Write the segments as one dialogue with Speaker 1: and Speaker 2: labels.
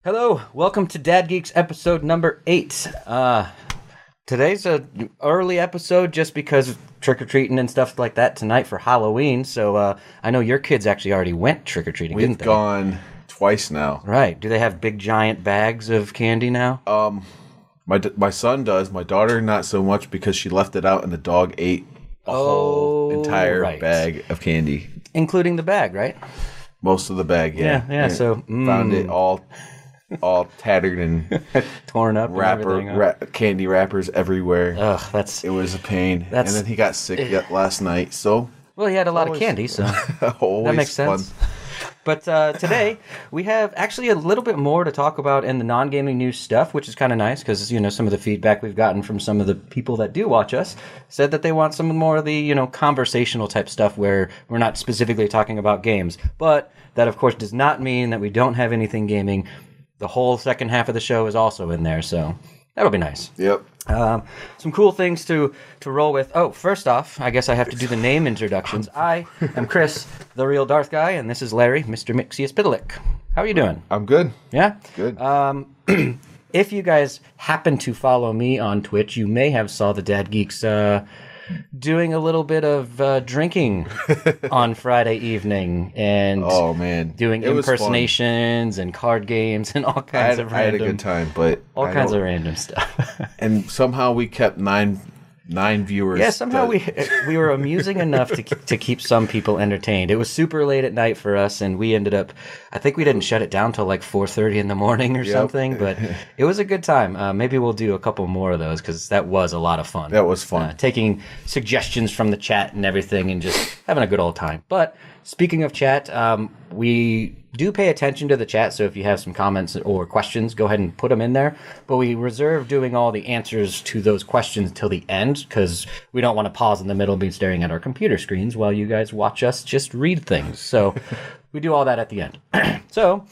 Speaker 1: Hello, welcome to Dad Geeks episode number 8. Today's an early episode just because of trick-or-treating and stuff like that tonight for Halloween, so I know your kids actually already went trick-or-treating, didn't they?
Speaker 2: We've gone twice now.
Speaker 1: Right. Do they have big giant bags of candy now?
Speaker 2: My son does. My daughter not so much because she left it out and the dog ate a whole entire bag of candy.
Speaker 1: Including the bag, right?
Speaker 2: Most of the bag, yeah.
Speaker 1: Yeah, so...
Speaker 2: Found it all tattered and
Speaker 1: torn up
Speaker 2: candy wrappers everywhere.
Speaker 1: Ugh,
Speaker 2: it was a pain. And then he got sick last night, so...
Speaker 1: Well, he had a lot of candy, so that makes sense. Fun. But today, we have actually a little bit more to talk about in the non-gaming news stuff, which is kind of nice because, some of the feedback we've gotten from some of the people that do watch us said that they want some more of the, conversational type stuff where we're not specifically talking about games. But that, of course, does not mean that we don't have anything gaming. The whole second half of the show is also in there, so that'll be nice.
Speaker 2: Yep.
Speaker 1: Some cool things to roll with. Oh, first off, I guess I have to do the name introductions. I am Chris, the real Darth guy, and this is Larry, Mr. Mixius Pidalick. How are you doing?
Speaker 2: I'm good.
Speaker 1: Yeah?
Speaker 2: Good.
Speaker 1: If you guys happen to follow me on Twitch, you may have saw the Dad Geeks doing a little bit of drinking on Friday evening and doing impersonations and card games and all kinds of random...
Speaker 2: I had a good time, but...
Speaker 1: all kinds of random stuff.
Speaker 2: And somehow we kept nine viewers.
Speaker 1: Yeah, somehow we were amusing enough to keep some people entertained. It was super late at night for us, and we ended up... I think we didn't shut it down till like 4:30 in the morning or something, but it was a good time. Maybe we'll do a couple more of those, because that was a lot of fun.
Speaker 2: That was fun.
Speaker 1: Taking suggestions from the chat and everything, and just having a good old time. But speaking of chat, we do pay attention to the chat, so if you have some comments or questions, go ahead and put them in there. But we reserve doing all the answers to those questions till the end, because we don't want to pause in the middle and be staring at our computer screens while you guys watch us just read things. So we do all that at the end. So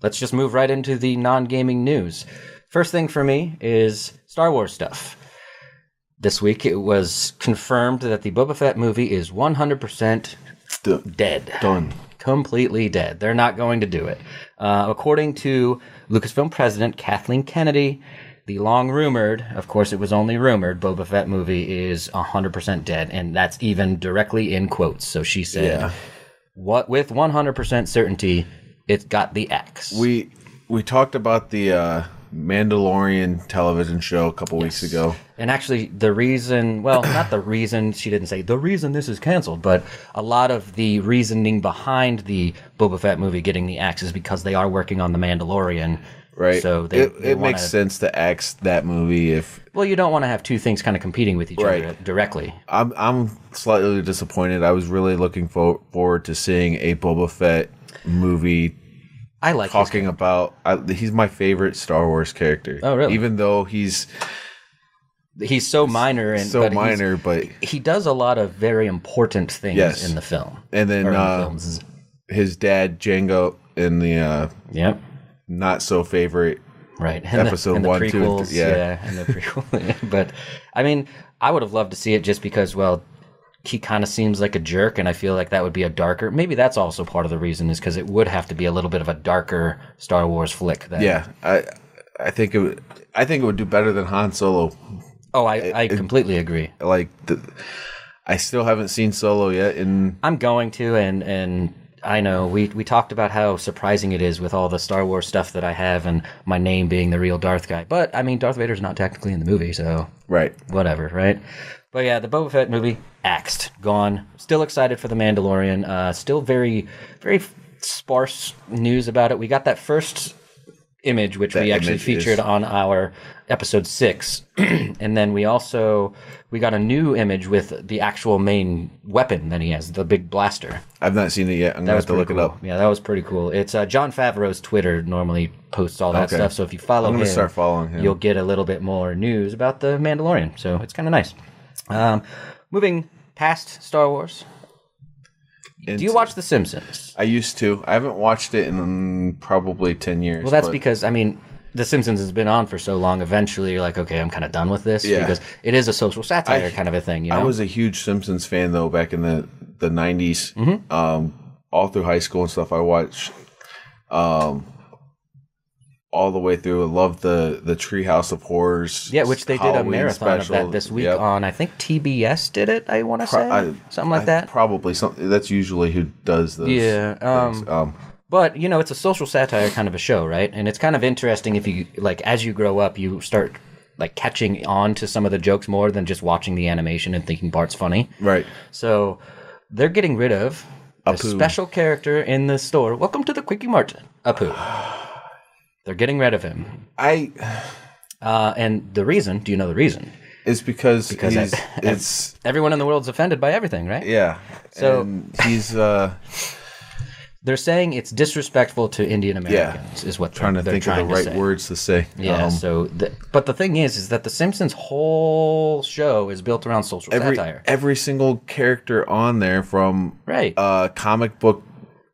Speaker 1: let's just move right into the non-gaming news. First thing for me is Star Wars stuff. This week it was confirmed that the Boba Fett movie is 100% dead.
Speaker 2: Done.
Speaker 1: Completely dead. They're not going to do it. According to Lucasfilm president Kathleen Kennedy, the long-rumored, of course it was only rumored, Boba Fett movie is 100% dead, and that's even directly in quotes. So she said, with 100% certainty, it's got the X.
Speaker 2: We talked about the Mandalorian television show a couple weeks ago.
Speaker 1: And actually, the reason, well, not the reason, she didn't say the reason this is canceled, but a lot of the reasoning behind the Boba Fett movie getting the axe is because they are working on the Mandalorian.
Speaker 2: Right.
Speaker 1: So
Speaker 2: it makes sense to axe that movie if...
Speaker 1: Well, you don't want to have two things kind of competing with each other directly.
Speaker 2: I'm slightly disappointed. I was really looking forward to seeing a Boba Fett movie.
Speaker 1: I like
Speaker 2: talking about. He's my favorite Star Wars character.
Speaker 1: Oh, really?
Speaker 2: Even though he's
Speaker 1: so minor,
Speaker 2: but
Speaker 1: he does a lot of very important things in the film.
Speaker 2: And then his dad Jango in the not so favorite episode 1, 2, and 3.
Speaker 1: And the prequel. But I mean, I would have loved to see it just because, well, he kind of seems like a jerk, and I feel like that would be a darker... Maybe that's also part of the reason, is because it would have to be a little bit of a darker Star Wars flick.
Speaker 2: I think it would do better than Han Solo.
Speaker 1: Oh, I completely agree.
Speaker 2: I still haven't seen Solo yet.
Speaker 1: I'm going to, and I know we talked about how surprising it is with all the Star Wars stuff that I have, and my name being the real Darth guy. But, I mean, Darth Vader's not technically in the movie, so...
Speaker 2: Right.
Speaker 1: Whatever, right? But yeah, the Boba Fett movie, axed, gone. Still excited for The Mandalorian. Still very, very sparse news about it. We got that first image, which we actually featured on our episode 6. And then we got a new image with the actual main weapon that he has, the big blaster.
Speaker 2: I've not seen it yet. I'm going to have to look it up.
Speaker 1: Yeah, that was pretty cool. It's Jon Favreau's Twitter normally posts all that stuff. So if you follow him,
Speaker 2: start following him,
Speaker 1: you'll get a little bit more news about the Mandalorian. So it's kind of nice. Moving past Star Wars, Do you watch The Simpsons?
Speaker 2: I used to. I haven't watched it in probably 10 years.
Speaker 1: Well, that's because, I mean, The Simpsons has been on for so long, eventually you're like, okay, I'm kind of done with this.
Speaker 2: Yeah.
Speaker 1: Because it is a social satire kind of a thing, you know?
Speaker 2: I was a huge Simpsons fan, though, back in the 90s.
Speaker 1: Mm-hmm.
Speaker 2: All through high school and stuff. I watched all the way through. I loved the Treehouse of Horrors.
Speaker 1: Yeah, which they did
Speaker 2: Halloween
Speaker 1: a marathon
Speaker 2: special.
Speaker 1: of that this week on, I think TBS did it, I want to say. Something like that.
Speaker 2: Probably. That's usually who does those things.
Speaker 1: But, you know, it's a social satire kind of a show, right? And it's kind of interesting if you, like, as you grow up, you start, like, catching on to some of the jokes more than just watching the animation and thinking Bart's funny.
Speaker 2: Right.
Speaker 1: So they're getting rid of a special character in the store. Welcome to the Quickie Mart, Apu. They're getting rid of him. And the reason, do you know the reason?
Speaker 2: It's because
Speaker 1: everyone in the world's offended by everything, right?
Speaker 2: Yeah.
Speaker 1: So
Speaker 2: and he's
Speaker 1: they're saying it's disrespectful to Indian Americans, is what
Speaker 2: they're trying of the right words to say.
Speaker 1: Yeah. But the thing is that the Simpsons' whole show is built around social satire.
Speaker 2: Every single character on there, from comic book.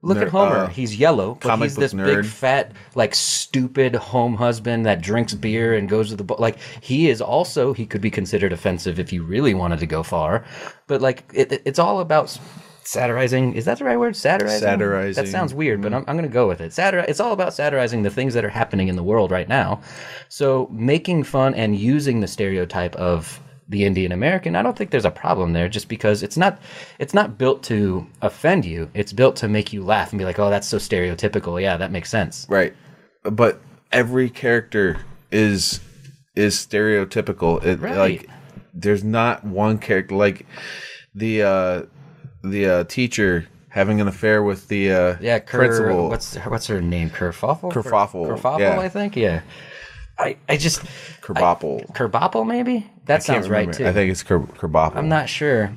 Speaker 1: Look at Homer. He's yellow, but he's this
Speaker 2: nerd.
Speaker 1: big, fat, like, stupid home husband that drinks beer and goes to the like. He is also, he could be considered offensive if you really wanted to go far, but like it's all about satirizing. Is that the right word? Satirizing. That sounds weird, but I'm going to go with it. It's all about satirizing the things that are happening in the world right now. So making fun and using the stereotype of the Indian American, I don't think there's a problem there, just because it's not built to offend you. It's built to make you laugh and be like, oh, that's so stereotypical. Yeah, that makes sense.
Speaker 2: Right. But every character is stereotypical.
Speaker 1: Right.
Speaker 2: Like, there's not one character, like the teacher having an affair with the principal.
Speaker 1: What's her name? Kerfuffle?
Speaker 2: Kerfuffle,
Speaker 1: yeah. I think, yeah. I just...
Speaker 2: Kerbopple.
Speaker 1: Kerbopple, maybe? That sounds right, too.
Speaker 2: I think it's Kerbopple.
Speaker 1: I'm not sure.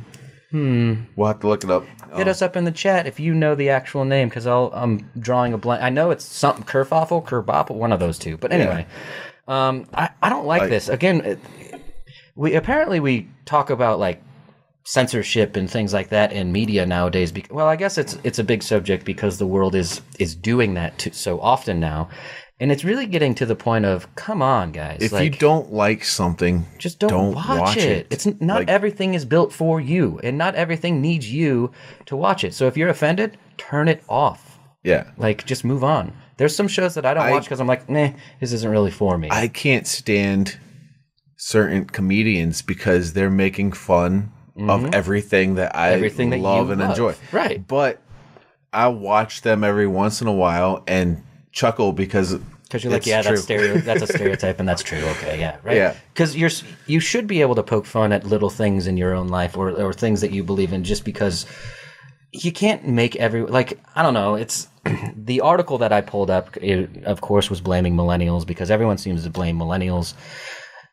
Speaker 2: We'll have to look it up.
Speaker 1: Hit us up in the chat if you know the actual name, because I'm drawing a blank. I know it's something Kerfuffle, Kerbopple, one of those two. But anyway, I don't like this. Again, we talk about, like, censorship and things like that in media nowadays. Well, I guess it's a big subject because the world is doing that so often now. And it's really getting to the point of, come on, guys.
Speaker 2: If you don't like something,
Speaker 1: just don't watch it. It's not everything is built for you, and not everything needs you to watch it. So if you're offended, turn it off.
Speaker 2: Yeah.
Speaker 1: Like, just move on. There's some shows that I don't watch because I'm like, nah, this isn't really for me.
Speaker 2: I can't stand certain comedians because they're making fun of everything that I love and enjoy.
Speaker 1: Right.
Speaker 2: But I watch them every once in a while and chuckle because
Speaker 1: you're like, yeah, that's a stereotype, and that's true. Okay, yeah, right.
Speaker 2: Yeah,
Speaker 1: because you should be able to poke fun at little things in your own life or things that you believe in, just because you can't make I don't know. It's the article that I pulled up. It, of course, was blaming millennials because everyone seems to blame millennials,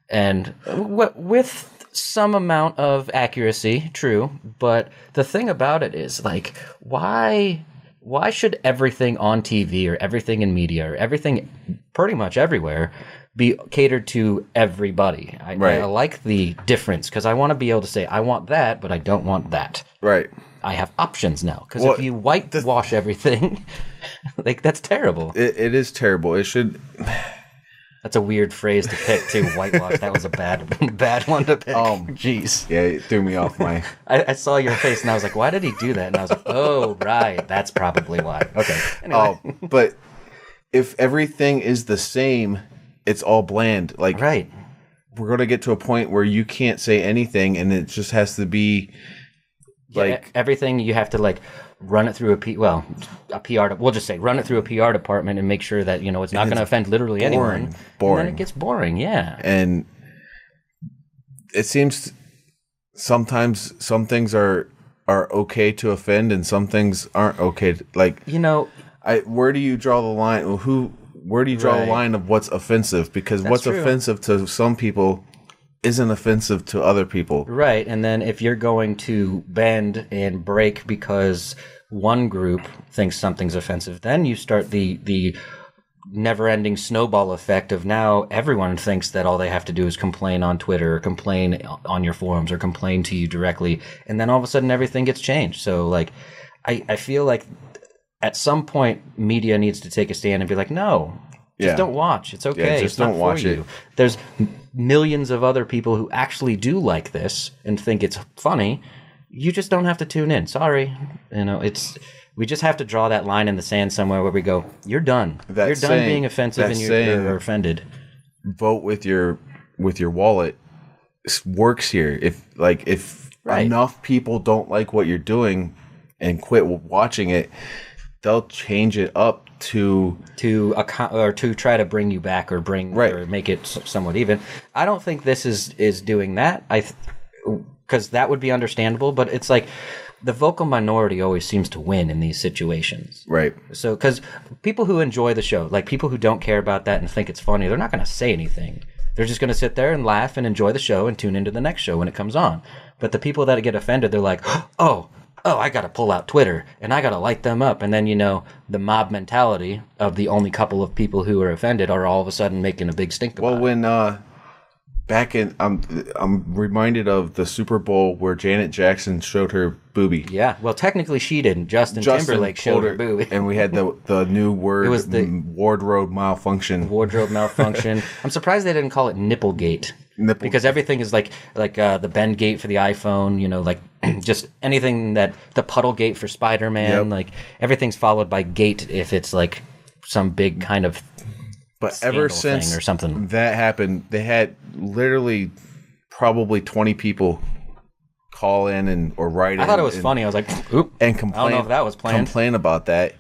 Speaker 1: and with some amount of accuracy, true. But the thing about it is, like, why should everything on TV or everything in media or everything pretty much everywhere be catered to everybody? I like the difference because I want to be able to say, I want that, but I don't want that.
Speaker 2: Right.
Speaker 1: I have options now. Because if you whitewash everything, like, that's terrible.
Speaker 2: It is terrible. It should...
Speaker 1: That's a weird phrase to pick, too. Whitewash. That was a bad one to pick. Jeez.
Speaker 2: Yeah, it threw me off my...
Speaker 1: I saw your face, and I was like, why did he do that? And I was like, oh, right. That's probably why. Okay. Anyway.
Speaker 2: But if everything is the same, it's all bland. Like,
Speaker 1: right.
Speaker 2: We're going to get to a point where you can't say anything, and it just has to be, like...
Speaker 1: everything you have to, like... run it through a PR. We'll just say run it through a PR department and make sure that it's not going to offend literally anyone.
Speaker 2: Boring.
Speaker 1: And then it gets boring. Yeah.
Speaker 2: And it seems sometimes some things are okay to offend and some things aren't okay. Where do you draw the line? Where do you draw the line of what's offensive? Because what's offensive to some people isn't offensive to other people.
Speaker 1: Right. And then if you're going to bend and break because one group thinks something's offensive, then you start the never-ending snowball effect of now everyone thinks that all they have to do is complain on Twitter or complain on your forums or complain to you directly, and then all of a sudden everything gets changed. So, like, I feel like at some point media needs to take a stand and be like, no, just don't watch. It's okay.
Speaker 2: Just don't watch it.
Speaker 1: There's millions of other people who actually do like this and think it's funny. You just don't have to tune in. Sorry. We just have to draw that line in the sand somewhere where we go, you're done. You're done being offensive and you're offended.
Speaker 2: Vote with your wallet works here. If enough people don't like what you're doing and quit watching it, they'll change it up to try to bring you back or or make it somewhat even. I don't think this is doing that. Because that would be understandable, but it's like the vocal minority always seems to win in these situations. Right.
Speaker 1: So, because people who enjoy the show, like people who don't care about that and think it's funny, they're not going to say anything. They're just going to sit there and laugh and enjoy the show and tune into the next show when it comes on. But the people that get offended, they're like, oh, I got to pull out Twitter and I got to light them up. And then, the mob mentality of the only couple of people who are offended are all of a sudden making a big stink about it.
Speaker 2: Well, when back in, I'm reminded of the Super Bowl where Janet Jackson showed her boobie.
Speaker 1: Yeah, well, technically she didn't. Justin Timberlake showed her boobie.
Speaker 2: And we had the new word, it was the wardrobe malfunction.
Speaker 1: Wardrobe malfunction. I'm surprised they didn't call it Nipplegate. Because everything is like the Bend Gate for the iPhone, like just anything that the Puddle Gate for Spider-Man, like everything's followed by gate if it's like some big kind of.
Speaker 2: But ever since
Speaker 1: or something
Speaker 2: that happened, they had literally probably 20 people call in or write in.
Speaker 1: I thought it was funny. I was like, oop.
Speaker 2: And complain.
Speaker 1: I don't know if that was planned.
Speaker 2: Complain about that.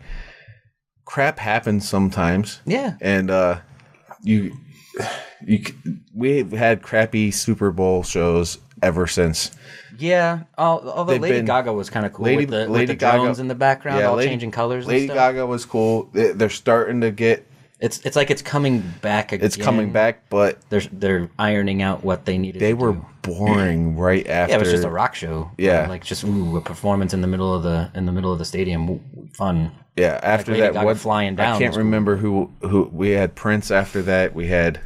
Speaker 2: Crap happens sometimes.
Speaker 1: Yeah.
Speaker 2: And we've had crappy Super Bowl shows ever since.
Speaker 1: Yeah, although Lady Gaga was kind of cool with the drones in the background, all changing colors.
Speaker 2: Lady Gaga was cool. They're starting to get.
Speaker 1: It's like it's coming back again.
Speaker 2: It's coming back, but
Speaker 1: they're ironing out what they needed.
Speaker 2: They were boring right after.
Speaker 1: Yeah, it was just a rock show.
Speaker 2: Yeah,
Speaker 1: like just a performance in the middle of the stadium. Fun.
Speaker 2: Yeah, after like that, what
Speaker 1: flying down?
Speaker 2: I can't remember who we had. Prince after that. We had.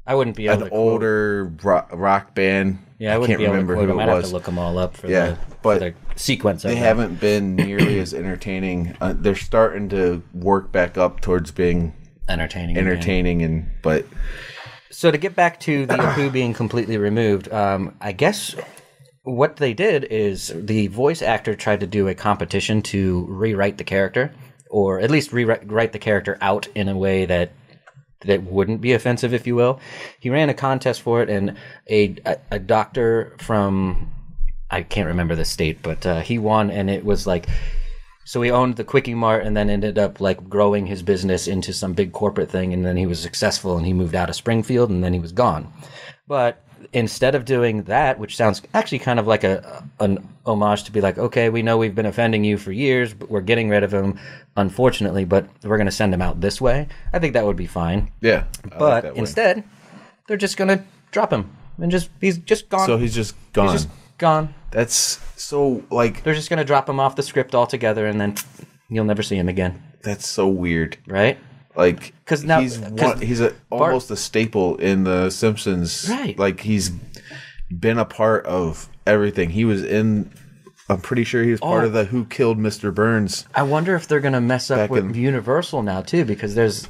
Speaker 1: I wouldn't be able
Speaker 2: an older rock band.
Speaker 1: Yeah, I wouldn't be able to quote them. I'd have to look them all up for the sequence of
Speaker 2: They haven't been nearly as entertaining. They're starting to work back up towards being
Speaker 1: entertaining
Speaker 2: but
Speaker 1: so to get back to the Apu being completely removed, I guess what they did is the voice actor tried to do a competition to rewrite the character, or at least rewrite the character out in a way that wouldn't be offensive, if you will. He ran a contest for it, and a doctor from, I can't remember the state, but he won, and it was like, so he owned the Quickie Mart and then ended up like growing his business into some big corporate thing, and then he was successful and he moved out of Springfield and then he was gone. But instead of doing that, which sounds actually kind of like an homage to be like, okay, we know we've been offending you for years, but we're getting rid of him, unfortunately, but we're going to send him out this way. I think that would be fine.
Speaker 2: Yeah.
Speaker 1: But instead, they're just going to drop him and he's just gone.
Speaker 2: So he's just gone.
Speaker 1: He's just gone.
Speaker 2: That's so like...
Speaker 1: They're just going to drop him off the script altogether and then you'll never see him again.
Speaker 2: That's so weird.
Speaker 1: Right?
Speaker 2: Like, because now he's almost a staple in The Simpsons.
Speaker 1: Right.
Speaker 2: Like, he's been a part of everything. He was in. I'm pretty sure he was part of the Who Killed Mr. Burns.
Speaker 1: I wonder if they're gonna mess up with Universal now too, because there's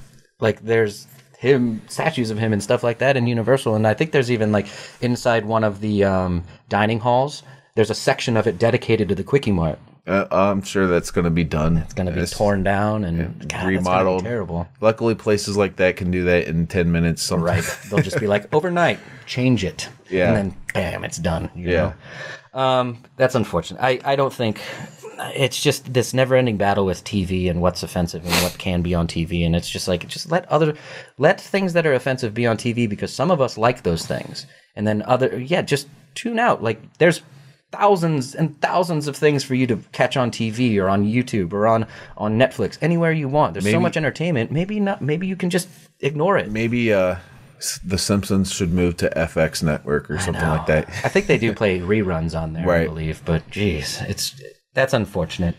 Speaker 1: statues of him and stuff like that in Universal, and I think there's even like inside one of the dining halls, there's a section of it dedicated to the Quickie Mart.
Speaker 2: I'm sure that's going to be done.
Speaker 1: It's going to be torn down and
Speaker 2: remodeled.
Speaker 1: That's terrible.
Speaker 2: Luckily, places like that can do that in 10 minutes. Sometimes.
Speaker 1: Right. They'll just be like, overnight, change it.
Speaker 2: Yeah.
Speaker 1: And then, bam, it's done. You know? That's unfortunate. I don't think... It's just this never-ending battle with TV and what's offensive and what can be on TV. And it's just like, just let things that are offensive be on TV, because some of us like those things. And then just tune out. Like, there's thousands and thousands of things for you to catch on TV or on YouTube or on Netflix, anywhere you want. There's so much entertainment. Maybe you can just ignore it.
Speaker 2: Maybe The Simpsons should move to FX Network or something like that.
Speaker 1: I think they do play reruns on there, I believe. But geez, that's unfortunate.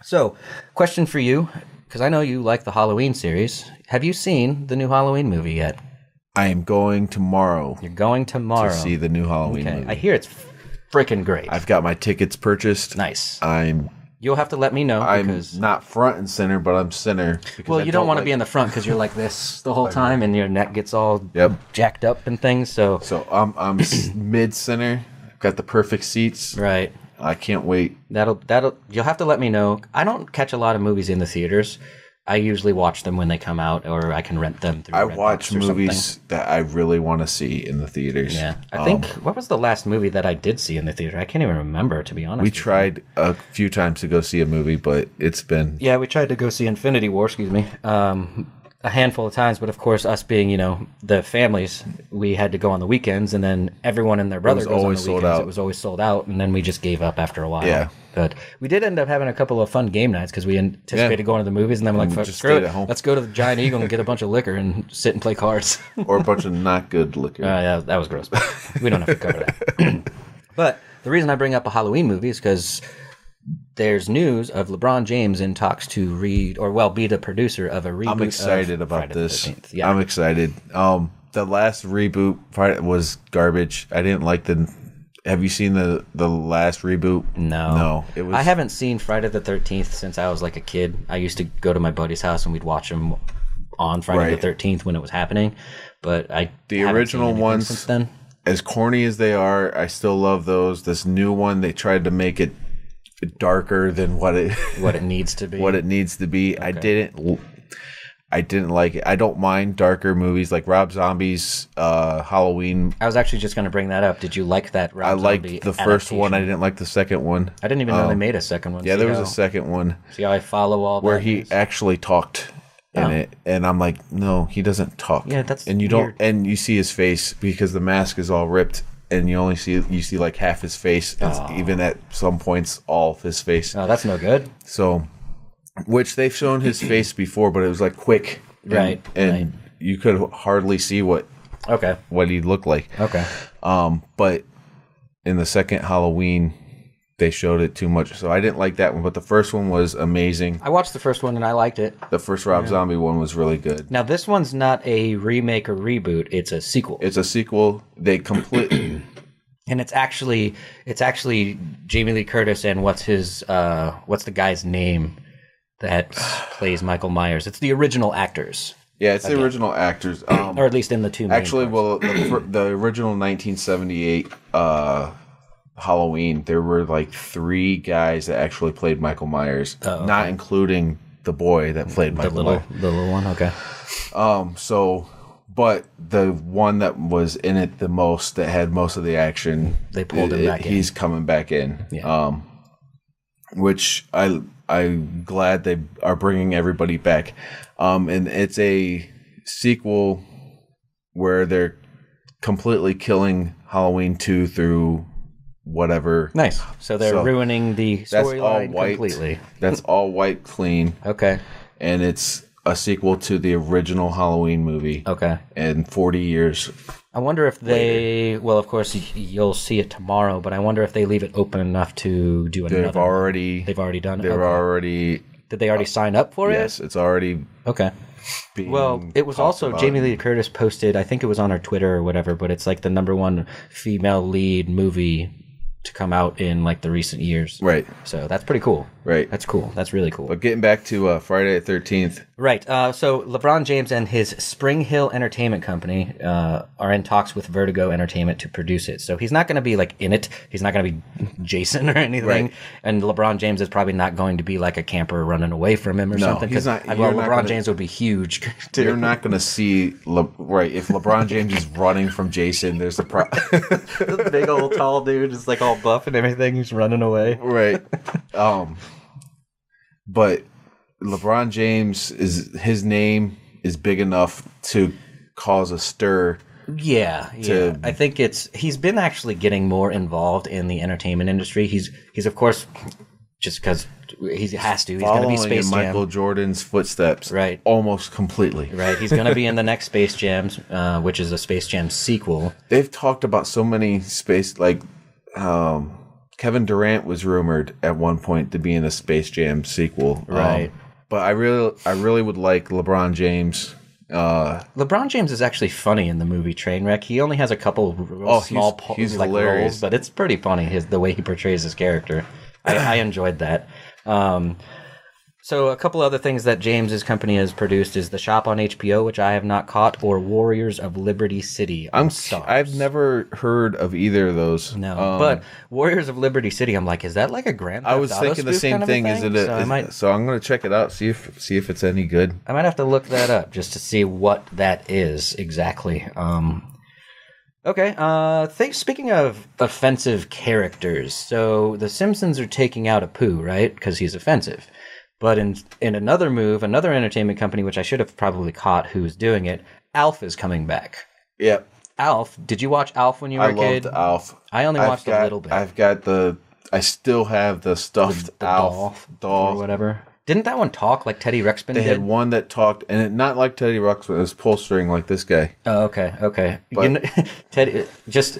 Speaker 1: So, question for you, because I know you like the Halloween series. Have you seen the new Halloween movie yet?
Speaker 2: I am going tomorrow.
Speaker 1: You're going tomorrow
Speaker 2: to see the new Halloween movie.
Speaker 1: I hear it's freaking great.
Speaker 2: I've got my tickets purchased.
Speaker 1: Nice. You'll have to let me know.
Speaker 2: I'm not front and center, but I'm center.
Speaker 1: Well, you don't want to be in the front because you're like this the whole time, and your neck gets all jacked up and things. So
Speaker 2: I'm mid center. I've got the perfect seats.
Speaker 1: Right.
Speaker 2: I can't wait.
Speaker 1: That'll. You'll have to let me know. I don't catch a lot of movies in the theaters. I usually watch them when they come out, or I can rent them through.
Speaker 2: I watch movies that I really want to see in the theaters.
Speaker 1: Yeah, I think what was the last movie that I did see in the theater? I can't even remember, to be honest.
Speaker 2: We tried a few times to go see a movie, but it's been
Speaker 1: we tried to go see Infinity War. Excuse me. A handful of times, but of course, us being the families, we had to go on the weekends, and then everyone and their brother goes on the weekends. It was always sold out, and then we just gave up after a while.
Speaker 2: Yeah.
Speaker 1: But we did end up having a couple of fun game nights because we anticipated going to the movies, and then we're like, screw it, let's go to the Giant Eagle and get a bunch of liquor and sit and play cards.
Speaker 2: Or a bunch of not good liquor.
Speaker 1: Yeah, that was gross. But we don't have to cover that. But the reason I bring up a Halloween movie is because there's news of LeBron James in talks to be the producer of a reboot.
Speaker 2: I'm excited about this.
Speaker 1: Yeah.
Speaker 2: I'm excited. The last reboot was garbage. I didn't like the. Have you seen the last reboot?
Speaker 1: No.
Speaker 2: No.
Speaker 1: I haven't seen Friday the 13th since I was like a kid. I used to go to my buddy's house and we'd watch them on Friday the 13th when it was happening. But the
Speaker 2: original ones
Speaker 1: since then.
Speaker 2: As corny as they are, I still love those. This new one, they tried to make it darker than what it
Speaker 1: needs to be.
Speaker 2: Okay. I didn't like it. I don't mind darker movies like Rob Zombie's Halloween.
Speaker 1: I was actually just going to bring that up. Did you like that Rob
Speaker 2: Zombie? I
Speaker 1: liked
Speaker 2: the first one. I didn't like the second one.
Speaker 1: I didn't even know they made a second one.
Speaker 2: Yeah, there was a second one.
Speaker 1: See how I follow all
Speaker 2: where he actually talked in it, and I'm like, no, he doesn't talk.
Speaker 1: Yeah, that's
Speaker 2: and you
Speaker 1: weird.
Speaker 2: don't, and you see his face because the mask is all ripped, and you see like half his face, and even at some points all of his face.
Speaker 1: Oh, that's no good.
Speaker 2: So, which they've shown his face before, but it was like quick. And you could hardly see what he looked like.
Speaker 1: Okay.
Speaker 2: But in the second Halloween, they showed it too much, so I didn't like that one. But the first one was amazing.
Speaker 1: I watched the first one and I liked it.
Speaker 2: The first Rob Zombie one was really good.
Speaker 1: Now this one's not a remake or reboot; it's a sequel.
Speaker 2: It's a sequel. They completely.
Speaker 1: And it's actually Jamie Lee Curtis and what's the guy's name that plays Michael Myers? It's the original actors.
Speaker 2: Yeah, it's the original actors.
Speaker 1: Or at least in the two main parts.
Speaker 2: The original 1978 Halloween, there were like 3 guys that actually played Michael Myers, not including the boy that played Michael Myers.
Speaker 1: The little one, okay.
Speaker 2: But the one that was in it the most, that had most of the action,
Speaker 1: they pulled him back in.
Speaker 2: He's coming back in.
Speaker 1: Yeah.
Speaker 2: Which I'm glad they are bringing everybody back. And it's a sequel where they're completely killing Halloween 2 through whatever.
Speaker 1: Nice. So they're ruining the storyline completely.
Speaker 2: That's all white clean.
Speaker 1: Okay.
Speaker 2: And it's a sequel to the original Halloween movie.
Speaker 1: Okay.
Speaker 2: And 40 years.
Speaker 1: I wonder if they... Well, of course, you'll see it tomorrow, but I wonder if they leave it open enough to do another.
Speaker 2: They've already done it.
Speaker 1: They're already... Did they already sign up for it?
Speaker 2: Yes, it's already...
Speaker 1: Okay. Well, it was also... Jamie Lee Curtis posted, I think it was on her Twitter or whatever, but it's like the #1 female lead movie to come out in like the recent years.
Speaker 2: Right.
Speaker 1: So that's pretty cool.
Speaker 2: Right.
Speaker 1: That's cool. That's really cool.
Speaker 2: But getting back to Friday the 13th.
Speaker 1: Right. So LeBron James and his Spring Hill Entertainment Company are in talks with Vertigo Entertainment to produce it. So he's not going to be like in it. He's not going to be Jason or anything. Right. And LeBron James is probably not going to be like a camper running away from him or something.
Speaker 2: He's not.
Speaker 1: LeBron James would be huge.
Speaker 2: You're not going to see if LeBron James is running from Jason. There's a
Speaker 1: the big old tall dude is like all buff and everything. He's running away.
Speaker 2: Right. But LeBron James his name is big enough to cause a stir.
Speaker 1: Yeah. I think he's been actually getting more involved in the entertainment industry. He's of course, just because he has to. He's going to be Space Jam.
Speaker 2: Michael Jordan's footsteps,
Speaker 1: right?
Speaker 2: Almost completely,
Speaker 1: right. He's going to be in the next Space Jams, which is a Space Jam sequel.
Speaker 2: They've talked about so many Kevin Durant was rumored at one point to be in a Space Jam sequel,
Speaker 1: right?
Speaker 2: But I really would like LeBron James
Speaker 1: LeBron James is actually funny in the movie Trainwreck. He only has a couple small
Speaker 2: he's hilarious.
Speaker 1: roles, but it's pretty funny the way he portrays his character. I enjoyed that. So a couple other things that James's company has produced is The Shop on HBO, which I have not caught, or Warriors of Liberty City on Starz.
Speaker 2: I've never heard of either of those.
Speaker 1: No, but Warriors of Liberty City, I'm like, is that like a Grand Theft
Speaker 2: I was
Speaker 1: Auto
Speaker 2: thinking the same
Speaker 1: kind of
Speaker 2: thing. Is it? So I'm going to check it out. See if it's any good.
Speaker 1: I might have to look that up just to see what that is exactly. Okay. Speaking of offensive characters, so the Simpsons are taking out Apu, right? Because he's offensive. But in another move, another entertainment company, which I should have probably caught who's doing it, Alf is coming back.
Speaker 2: Yep.
Speaker 1: Alf. Did you watch Alf when you were a kid?
Speaker 2: I loved Alf.
Speaker 1: I only watched a little bit.
Speaker 2: I still have the stuffed
Speaker 1: the
Speaker 2: Alf doll
Speaker 1: or whatever. Didn't that one talk like Teddy Ruxpin did?
Speaker 2: They had one that talked, and not like Teddy Ruxpin. It was pull string like this guy.
Speaker 1: Oh, okay.
Speaker 2: But,
Speaker 1: Teddy, just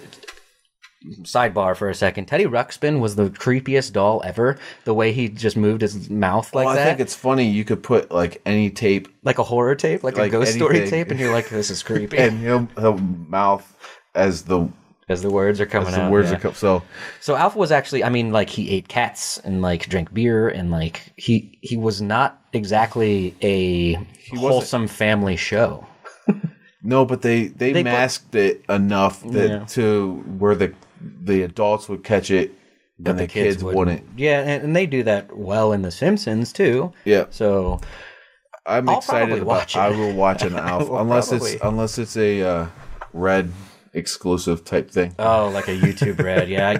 Speaker 1: sidebar for a second. Teddy Ruxpin was the creepiest doll ever. The way he just moved his mouth like that.
Speaker 2: I think it's funny. You could put like any tape,
Speaker 1: like a horror tape, like a ghost
Speaker 2: anything.
Speaker 1: story tape, and you're like, this is creepy.
Speaker 2: And he'll mouth as the
Speaker 1: words are coming out. So Alf was actually, I mean, like he ate cats and like drank beer and like he was not exactly a wholesome family show.
Speaker 2: No, but they masked it enough that to where the adults would catch it and the kids wouldn't.
Speaker 1: Yeah, and they do that well in The Simpsons too.
Speaker 2: Yeah.
Speaker 1: So
Speaker 2: I'm excited about it. I will watch an Alf unless it's a Red exclusive type thing.
Speaker 1: Oh, like a YouTube Red. Yeah,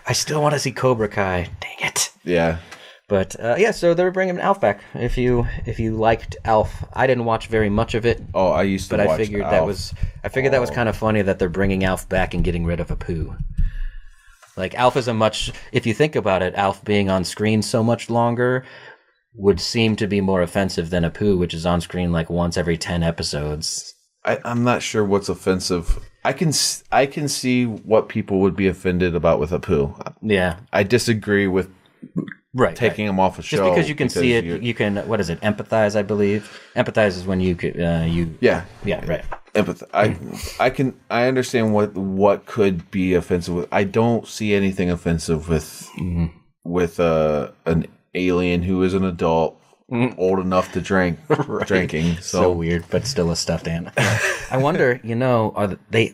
Speaker 1: I still want to see Cobra Kai. Dang it.
Speaker 2: Yeah.
Speaker 1: But so they're bringing Alf back. If you liked Alf, I didn't watch very much of it.
Speaker 2: Oh, I used to. But
Speaker 1: I figured
Speaker 2: Alf.
Speaker 1: that was kind of funny that they're bringing Alf back and getting rid of Apu. Like Alf is if you think about it, Alf being on screen so much longer would seem to be more offensive than Apu, which is on screen like once every 10 episodes.
Speaker 2: I'm not sure what's offensive. I can see what people would be offended about with Apu.
Speaker 1: Yeah,
Speaker 2: I disagree with.
Speaker 1: Right,
Speaker 2: taking him off a show.
Speaker 1: Just because you can see it, you can, what is it, empathize, I believe. Empathize is when you could,
Speaker 2: Yeah,
Speaker 1: right.
Speaker 2: Empathize. I understand what could be offensive. I don't see anything offensive with an alien who is an adult, old enough to drink, drinking.
Speaker 1: So weird, but still a stuffed animal. I wonder,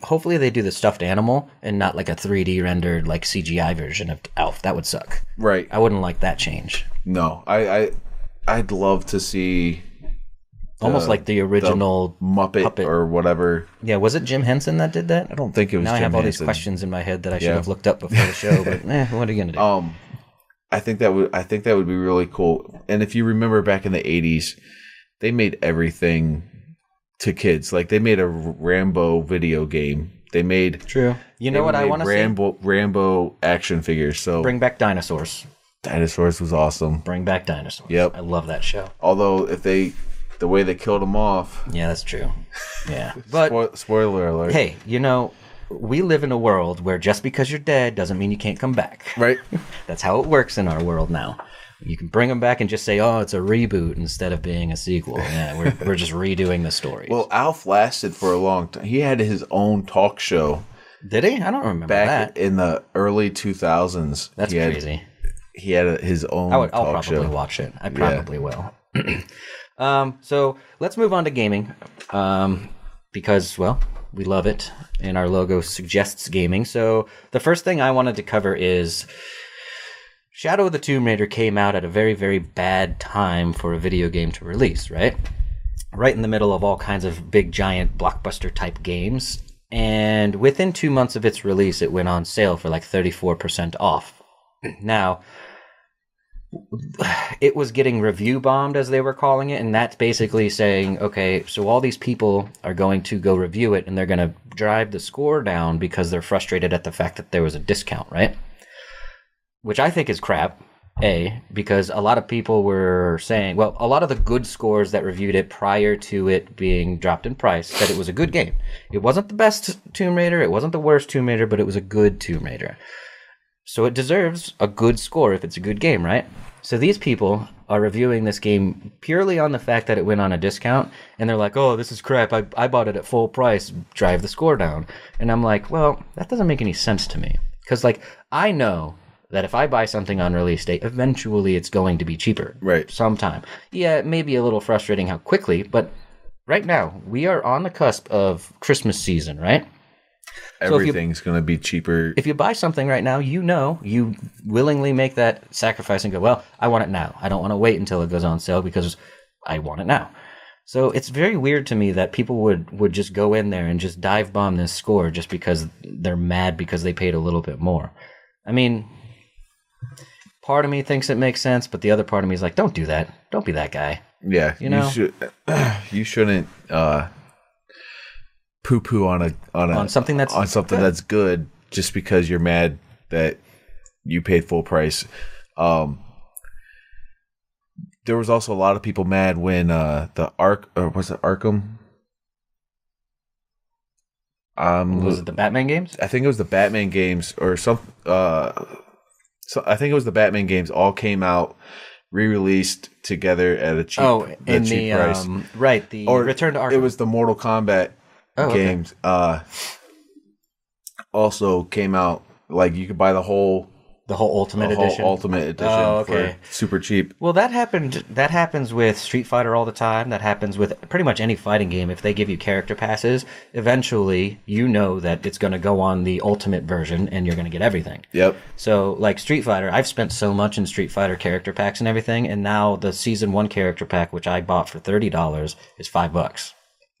Speaker 1: hopefully they do the stuffed animal and not like a 3D rendered like CGI version of Alf. That would suck.
Speaker 2: Right.
Speaker 1: I wouldn't like that change.
Speaker 2: No, I'd love to see
Speaker 1: almost like the original
Speaker 2: Muppet puppet or whatever.
Speaker 1: Yeah, was it Jim Henson that did that?
Speaker 2: I don't think it was.
Speaker 1: Now
Speaker 2: Jim
Speaker 1: I have all
Speaker 2: Henson.
Speaker 1: these questions in my head that I should have looked up before the show, but what are you gonna do?
Speaker 2: I think that would be really cool. And if you remember back in the 80s, they made everything to kids. Like they made a Rambo video game. They made
Speaker 1: True. You know what I want to see?
Speaker 2: Rambo action figures. So
Speaker 1: bring back dinosaurs.
Speaker 2: Dinosaurs was awesome.
Speaker 1: Bring back dinosaurs.
Speaker 2: Yep.
Speaker 1: I love that show.
Speaker 2: Although the way they killed them off.
Speaker 1: Yeah, that's true. Yeah. But
Speaker 2: spoiler alert.
Speaker 1: Hey, we live in a world where just because you're dead doesn't mean you can't come back.
Speaker 2: Right.
Speaker 1: That's how it works in our world now. You can bring them back and just say, "Oh, it's a reboot," instead of being a sequel. Yeah, we're just redoing the story.
Speaker 2: Well, Alf lasted for a long time. He had his own talk show.
Speaker 1: Did he? I don't remember
Speaker 2: back in the early 2000s.
Speaker 1: That's crazy.
Speaker 2: He had his own.
Speaker 1: I'll probably watch it. I probably will. So let's move on to gaming, because we love it, and our logo suggests gaming. So the first thing I wanted to cover is Shadow of the Tomb Raider came out at a very, very bad time for a video game to release, right? Right in the middle of all kinds of big, giant, blockbuster-type games. And within 2 months of its release, it went on sale for like 34% off. Now, it was getting review bombed, as they were calling it, and that's basically saying, okay, so all these people are going to go review it, and they're going to drive the score down because they're frustrated at the fact that there was a discount, right? Which I think is crap, because a lot of people were saying, a lot of the good scores that reviewed it prior to it being dropped in price said it was a good game. It wasn't the best Tomb Raider, it wasn't the worst Tomb Raider, but it was a good Tomb Raider. So it deserves a good score if it's a good game, right? So these people are reviewing this game purely on the fact that it went on a discount, and they're like, oh, this is crap. I bought it at full price. Drive the score down. And I'm like, well, that doesn't make any sense to me. Because, like, I know that if I buy something on release date, eventually it's going to be cheaper.
Speaker 2: Right.
Speaker 1: Sometime. Yeah, it may be a little frustrating how quickly, but right now, we are on the cusp of Christmas season, right?
Speaker 2: Everything's going to be cheaper.
Speaker 1: If you buy something right now, you willingly make that sacrifice and go, well, I want it now. I don't want to wait until it goes on sale because I want it now. So it's very weird to me that people would just go in there and just dive bomb this score just because they're mad because they paid a little bit more. I mean, part of me thinks it makes sense, but the other part of me is like, don't do that. Don't be that guy.
Speaker 2: Yeah, you shouldn't poo-poo on something that's good just because you're mad that you paid full price. There was also a lot of people mad when was it Arkham?
Speaker 1: Was it the Batman games?
Speaker 2: I think it was the Batman games or some. So I think it was the Batman games all came out re-released together at a cheap, cheap price.
Speaker 1: Right, the Return to Arkham.
Speaker 2: It was the Mortal Kombat games. Also came out, like, you could buy the whole
Speaker 1: Ultimate Edition.
Speaker 2: Ultimate Edition for super cheap.
Speaker 1: Well, that happens with Street Fighter all the time. That happens with pretty much any fighting game. If they give you character passes, eventually you know that it's going to go on the Ultimate version and you're going to get everything.
Speaker 2: Yep.
Speaker 1: So, like Street Fighter, I've spent so much in Street Fighter character packs and everything, and now the Season 1 character pack, which I bought for $30, is $5.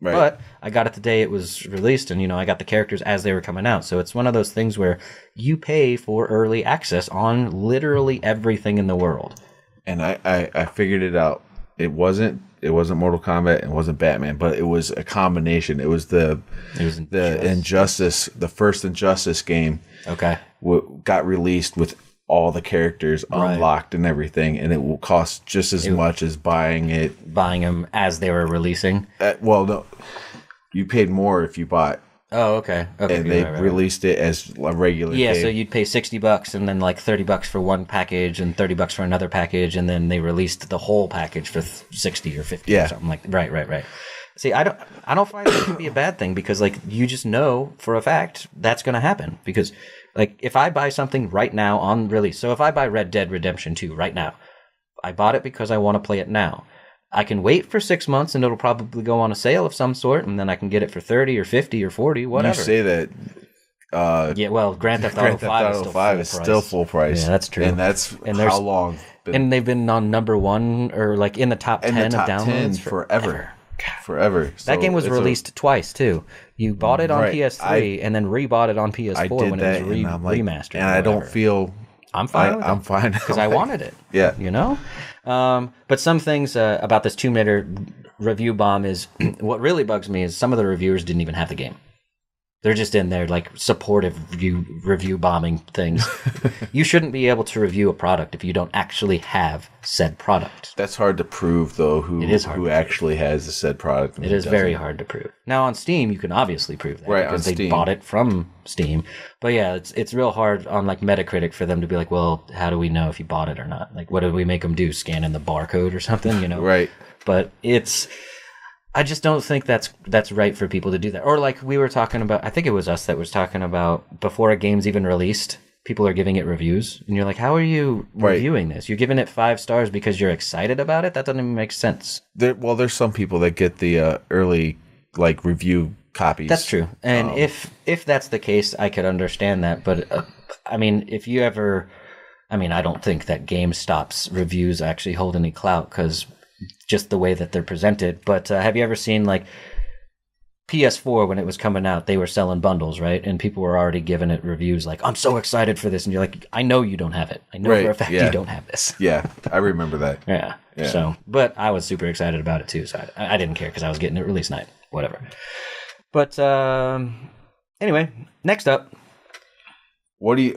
Speaker 1: Right. But I got it the day it was released, and I got the characters as they were coming out. So it's one of those things where you pay for early access on literally everything in the world.
Speaker 2: And I figured it out. It wasn't Mortal Kombat, it wasn't Batman, but it was a combination. It was the Injustice, the first Injustice game.
Speaker 1: Okay.
Speaker 2: Got released with all the characters unlocked and everything, and it will cost just as much as buying them
Speaker 1: as they were releasing.
Speaker 2: No, you paid more if you bought.
Speaker 1: Oh, okay.
Speaker 2: And they released it as a regular.
Speaker 1: Yeah, so you'd pay $60 and then like $30 for one package and $30 for another package, and then they released the whole package for 60 or 50 or something like. Right. See, I don't find that to be a bad thing, because like you just know for a fact that's going to happen. Because like if I buy something right now on release, so if I buy Red Dead Redemption 2 right now, I bought it because I want to play it now. I can wait for 6 months and it'll probably go on a sale of some sort, and then I can get it for 30 or 50 or 40, whatever.
Speaker 2: You say that.
Speaker 1: Grand Theft Auto 5
Speaker 2: is still full price.
Speaker 1: Yeah, that's true.
Speaker 2: And that's how long.
Speaker 1: And they've been on number 1 or like in the top 10 of downloads
Speaker 2: forever. Forever.
Speaker 1: So that game was released twice too. You bought it on PS3 and then rebought it on PS4 when it was remastered.
Speaker 2: And I don't feel.
Speaker 1: I'm fine.
Speaker 2: I'm fine
Speaker 1: because I wanted it.
Speaker 2: Yeah.
Speaker 1: But some things about this Tomb Raider review bomb is what really bugs me is some of the reviewers didn't even have the game. They're just in there like supportive review bombing things. You shouldn't be able to review a product if you don't actually have said product.
Speaker 2: That's hard to prove, though. Who actually has the said product?
Speaker 1: It is very hard to prove. Now on Steam, you can obviously prove that because they
Speaker 2: Steam.
Speaker 1: bought it from Steam. But yeah, it's real hard on like Metacritic for them to be like, well, how do we know if you bought it or not? Like, what did we make them do? Scan in the barcode or something?
Speaker 2: Right.
Speaker 1: But I just don't think that's right for people to do that. Or like we were talking about, I think it was us that was talking about before a game's even released, people are giving it reviews. And you're like, how are you reviewing this? You're giving it 5 stars because you're excited about it? That doesn't even make sense.
Speaker 2: There's some people that get the early like review copies.
Speaker 1: That's true. And if that's the case, I could understand that. But I mean, I don't think that GameStop's reviews actually hold any clout because just the way that they're presented. But have you ever seen like PS4 when it was coming out, they were selling bundles, right? And people were already giving it reviews like, I'm so excited for this. And you're like, I know you don't have it. I know for a fact you don't have this.
Speaker 2: Yeah, I remember that.
Speaker 1: Yeah. So, but I was super excited about it too. So I didn't care because I was getting it release night, whatever. But anyway, next up.
Speaker 2: When you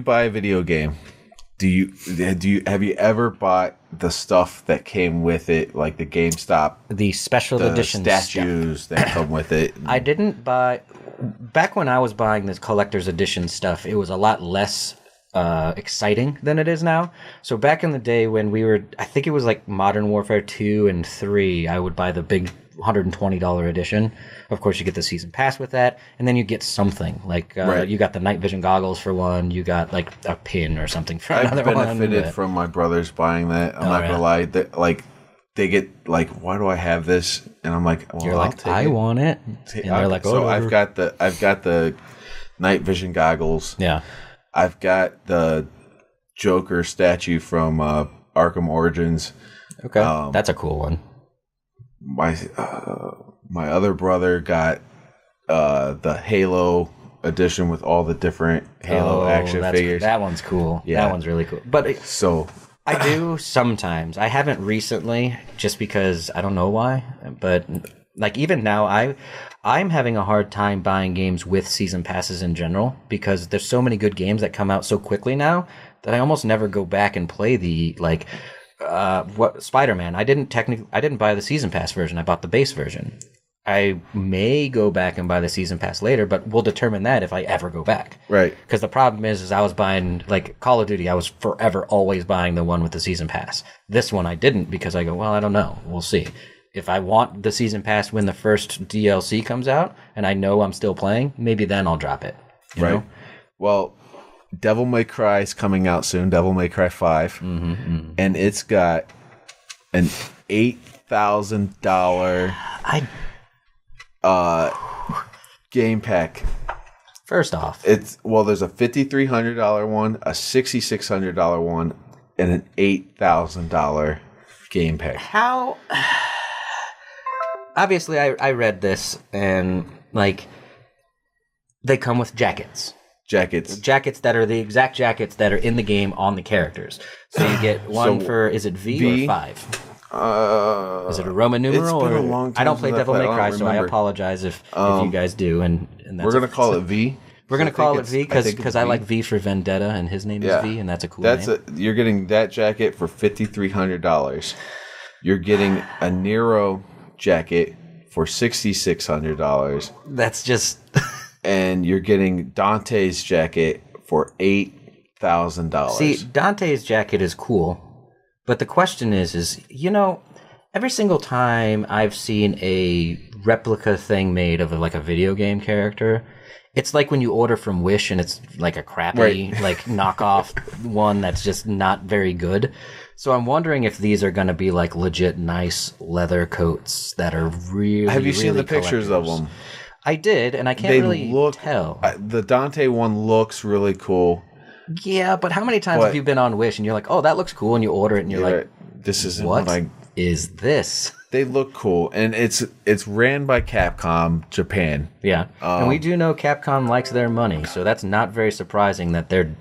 Speaker 2: buy a video game, have you ever bought the stuff that came with it, like the GameStop,
Speaker 1: the special edition
Speaker 2: statues that come with it?
Speaker 1: I didn't buy. back when I was buying this collector's edition stuff, it was a lot less exciting than it is now. So back in the day when I think it was like Modern Warfare 2 and 3, I would buy the big $120 edition. Of course, you get the season pass with that, and then you get something like you got the night vision goggles for one. You got like a pin or something for another one.
Speaker 2: I've benefited from my brothers buying that. I'm not gonna lie. They get like, why do I have this? And I'm like, well,
Speaker 1: you're like, I want it. And they're like, oh,
Speaker 2: so I've got the night vision goggles.
Speaker 1: Yeah.
Speaker 2: I've got the Joker statue from Arkham Origins.
Speaker 1: Okay, that's a cool one.
Speaker 2: My other brother got the Halo edition with all the different Halo action figures.
Speaker 1: That one's cool. Yeah. That one's really cool. But I do sometimes. I haven't recently, just because I don't know why. But like even now, I'm having a hard time buying games with season passes in general, because there's so many good games that come out so quickly now that I almost never go back and play the Spider-Man. I didn't buy the season pass version. I bought the base version. I may go back and buy the season pass later, but we'll determine that if I ever go back.
Speaker 2: Right.
Speaker 1: Because the problem is I was buying, like Call of Duty, I was forever always buying the one with the season pass. This one I didn't, because I go, well, I don't know. We'll see. If I want the season pass when the first DLC comes out and I know I'm still playing, maybe then I'll drop it. You know?
Speaker 2: Well, Devil May Cry is coming out soon, Devil May Cry 5. And it's got an $8,000 game pack.
Speaker 1: First off,
Speaker 2: there's a $5,300 one, a $6,600 one, and an $8,000 game pack.
Speaker 1: How? Obviously, I read this, and like they come with jackets that are the exact jackets that are in the game on the characters. So you get one for, is it V or 5? Is it a Roman numeral?
Speaker 2: It's been a long time
Speaker 1: I don't play
Speaker 2: since
Speaker 1: Devil May Cry,
Speaker 2: so
Speaker 1: so I apologize if you guys do. And that's
Speaker 2: we're gonna call it V.
Speaker 1: We're gonna call it V because I like V for Vendetta, and his name is V, and that's a cool name.
Speaker 2: You're getting that jacket for $5,300. You're getting a Nero jacket for $6,600.
Speaker 1: That's just.
Speaker 2: And you're getting Dante's jacket for $8,000.
Speaker 1: See, Dante's jacket is cool, but the question is every single time I've seen a replica thing made of like a video game character, it's like when you order from Wish and it's like a crappy like knockoff one that's just not very good. So I'm wondering if these are going to be like legit nice leather coats that are really.
Speaker 2: Have you seen the pictures of them?
Speaker 1: I did, and I can't really tell.
Speaker 2: The Dante one looks really cool.
Speaker 1: Yeah, but how many times have you been on Wish and you're like, oh, that looks cool, and you order it and you're like,
Speaker 2: this isn't
Speaker 1: what is this?
Speaker 2: They look cool, and it's ran by Capcom Japan.
Speaker 1: Yeah, and we do know Capcom likes their money, so that's not very surprising that they're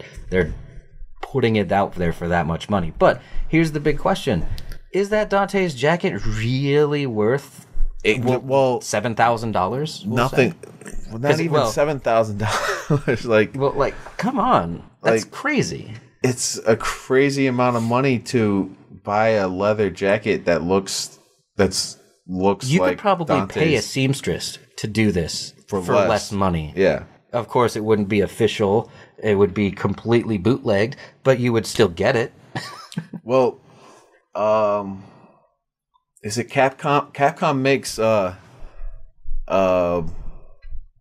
Speaker 1: putting it out there for that much money. But here's the big question: is that Dante's jacket really worth? $7,000.
Speaker 2: Nothing. Well, not even $7,000. Like,
Speaker 1: come on, that's crazy.
Speaker 2: It's a crazy amount of money to buy a leather jacket that looks. You could probably Dante's.
Speaker 1: Pay a seamstress to do this for less money.
Speaker 2: Yeah.
Speaker 1: Of course, it wouldn't be official. It would be completely bootlegged, but you would still get it.
Speaker 2: Well, is it Capcom? Capcom makes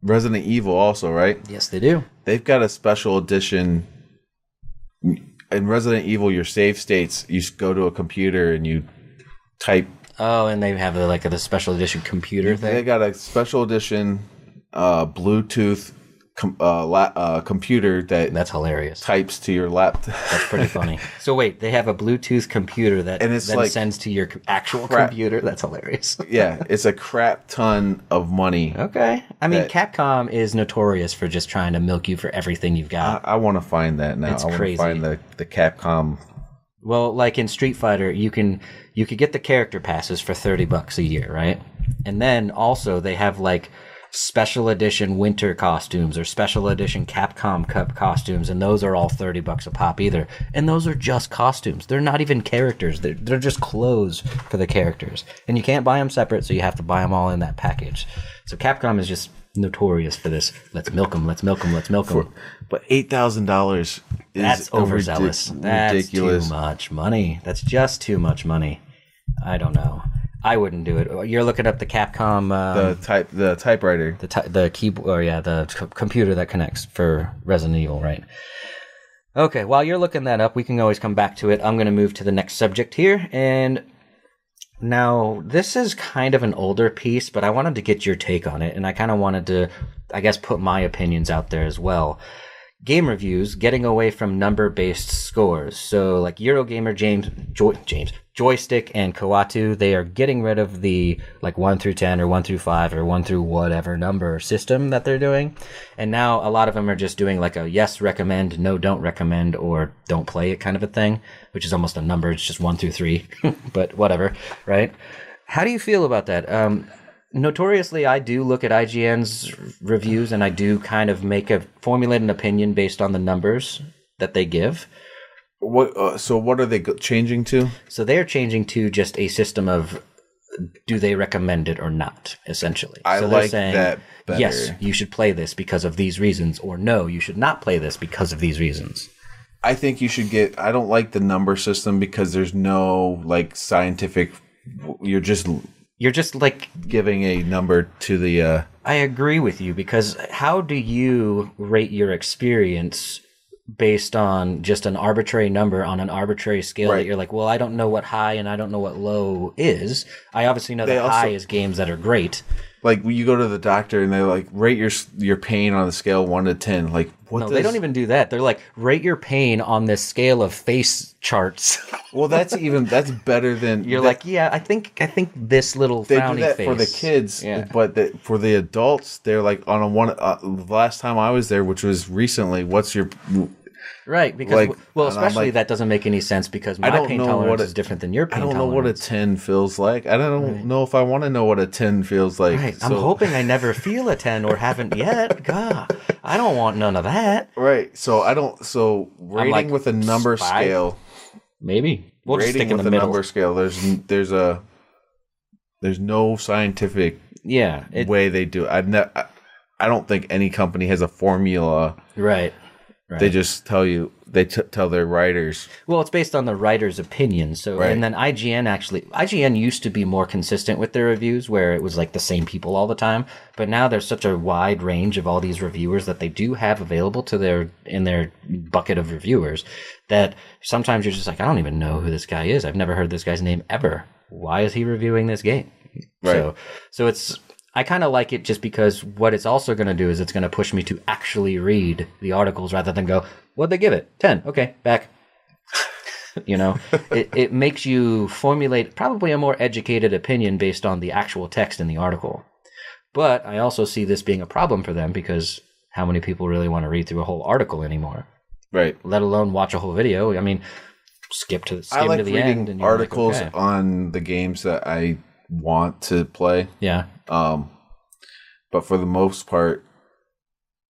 Speaker 2: Resident Evil also, right?
Speaker 1: Yes, they do.
Speaker 2: They've got a special edition. In Resident Evil, your save states, you go to a computer and you type.
Speaker 1: Oh, and they have the special edition computer thing?
Speaker 2: They got a special edition Bluetooth computer that's
Speaker 1: hilarious.
Speaker 2: Types to your laptop.
Speaker 1: That's pretty funny. So wait, they have a Bluetooth computer that then sends to your actual computer. That's hilarious.
Speaker 2: Yeah, it's a crap ton of money.
Speaker 1: Okay, I mean Capcom is notorious for just trying to milk you for everything you've got.
Speaker 2: I want to find that now.
Speaker 1: It's crazy.
Speaker 2: I want to find the Capcom.
Speaker 1: Well, like in Street Fighter, you could get the character passes for $30 a year, right? And then also they have like special edition winter costumes or special edition Capcom Cup costumes, and those are all $30 a pop either. And those are just costumes. They're not even characters. They're just clothes for the characters. And you can't buy them separate, so you have to buy them all in that package. So Capcom is just notorious for this. Let's milk them. Let's milk them. Let's milk them.
Speaker 2: But $8,000 is
Speaker 1: that's overzealous. That's
Speaker 2: ridiculous.
Speaker 1: Too much money. That's just too much money. I don't know. I wouldn't do it. You're looking up the Capcom
Speaker 2: the typewriter,
Speaker 1: the keyboard, or the computer that connects for Resident Evil, right? Okay. While you're looking that up, we can always come back to it. I'm going to move to the next subject here, and now this is kind of an older piece, but I wanted to get your take on it, and I kind of wanted to, I guess, put my opinions out there as well. Game reviews getting away from number-based scores. So like Eurogamer, Joystick, and Koatu, they are getting rid of the like 1 through 10 or 1 through 5 or 1 through whatever number system that they're doing. And now a lot of them are just doing like a yes, recommend, no, don't recommend, or don't play it kind of a thing, which is almost a number. It's just 1 through 3, but whatever, right? How do you feel about that? Notoriously, I do look at IGN's reviews, and I do kind of formulate an opinion based on the numbers that they give.
Speaker 2: So what are they changing to?
Speaker 1: So they're changing to just a system of, do they recommend it or not, essentially.
Speaker 2: I
Speaker 1: so
Speaker 2: like saying, that better.
Speaker 1: Yes, you should play this because of these reasons, or no, you should not play this because of these reasons.
Speaker 2: I think you should I don't like the number system because there's no like scientific, you're just like giving a number to the...
Speaker 1: I agree with you, because how do you rate your experience based on just an arbitrary number on an arbitrary scale that you're like, well, I don't know what high and I don't know what low is. I obviously know that high is games that are great.
Speaker 2: Like when you go to the doctor and they like rate your pain on a scale 1 to 10. Like what?
Speaker 1: No, they don't even do that. They're like, rate your pain on this scale of face charts.
Speaker 2: Well, that's better than
Speaker 1: you're like, yeah, I think this little
Speaker 2: they
Speaker 1: frowny
Speaker 2: do that
Speaker 1: face
Speaker 2: for the kids, but for the adults, they're like on a one. The last time I was there, which was recently, what's your
Speaker 1: right? Because especially that doesn't make any sense because my pain tolerance is different than your pain tolerance.
Speaker 2: I don't know what a 10 feels like. I don't know if I want to know what a 10 feels like.
Speaker 1: Right. So. I'm hoping I never feel a 10 or haven't yet. God, I don't want none of that.
Speaker 2: Right. So I don't. So rating like, with a number 5? Scale.
Speaker 1: Maybe we'll
Speaker 2: rating
Speaker 1: just stick in
Speaker 2: with
Speaker 1: the
Speaker 2: a
Speaker 1: middle.
Speaker 2: Number scale. There's no scientific way they do it. I don't think any company has a formula.
Speaker 1: Right.
Speaker 2: They just tell you. They tell their writers.
Speaker 1: Well, it's based on the writer's opinion. So, and then IGN used to be more consistent with their reviews, where it was like the same people all the time. But now there's such a wide range of all these reviewers that they do have available in their bucket of reviewers that sometimes you're just like, I don't even know who this guy is. I've never heard this guy's name ever. Why is he reviewing this game?
Speaker 2: Right.
Speaker 1: So it's. I kind of like it just because what it's also going to do is it's going to push me to actually read the articles rather than go, what'd they give it? 10. Okay, back. It makes you formulate probably a more educated opinion based on the actual text in the article. But I also see this being a problem for them because how many people really want to read through a whole article anymore?
Speaker 2: Right.
Speaker 1: Let alone watch a whole video. I mean, skim to the end. And
Speaker 2: articles
Speaker 1: like, okay.
Speaker 2: on the games that I want to play.
Speaker 1: Yeah.
Speaker 2: But for the most part,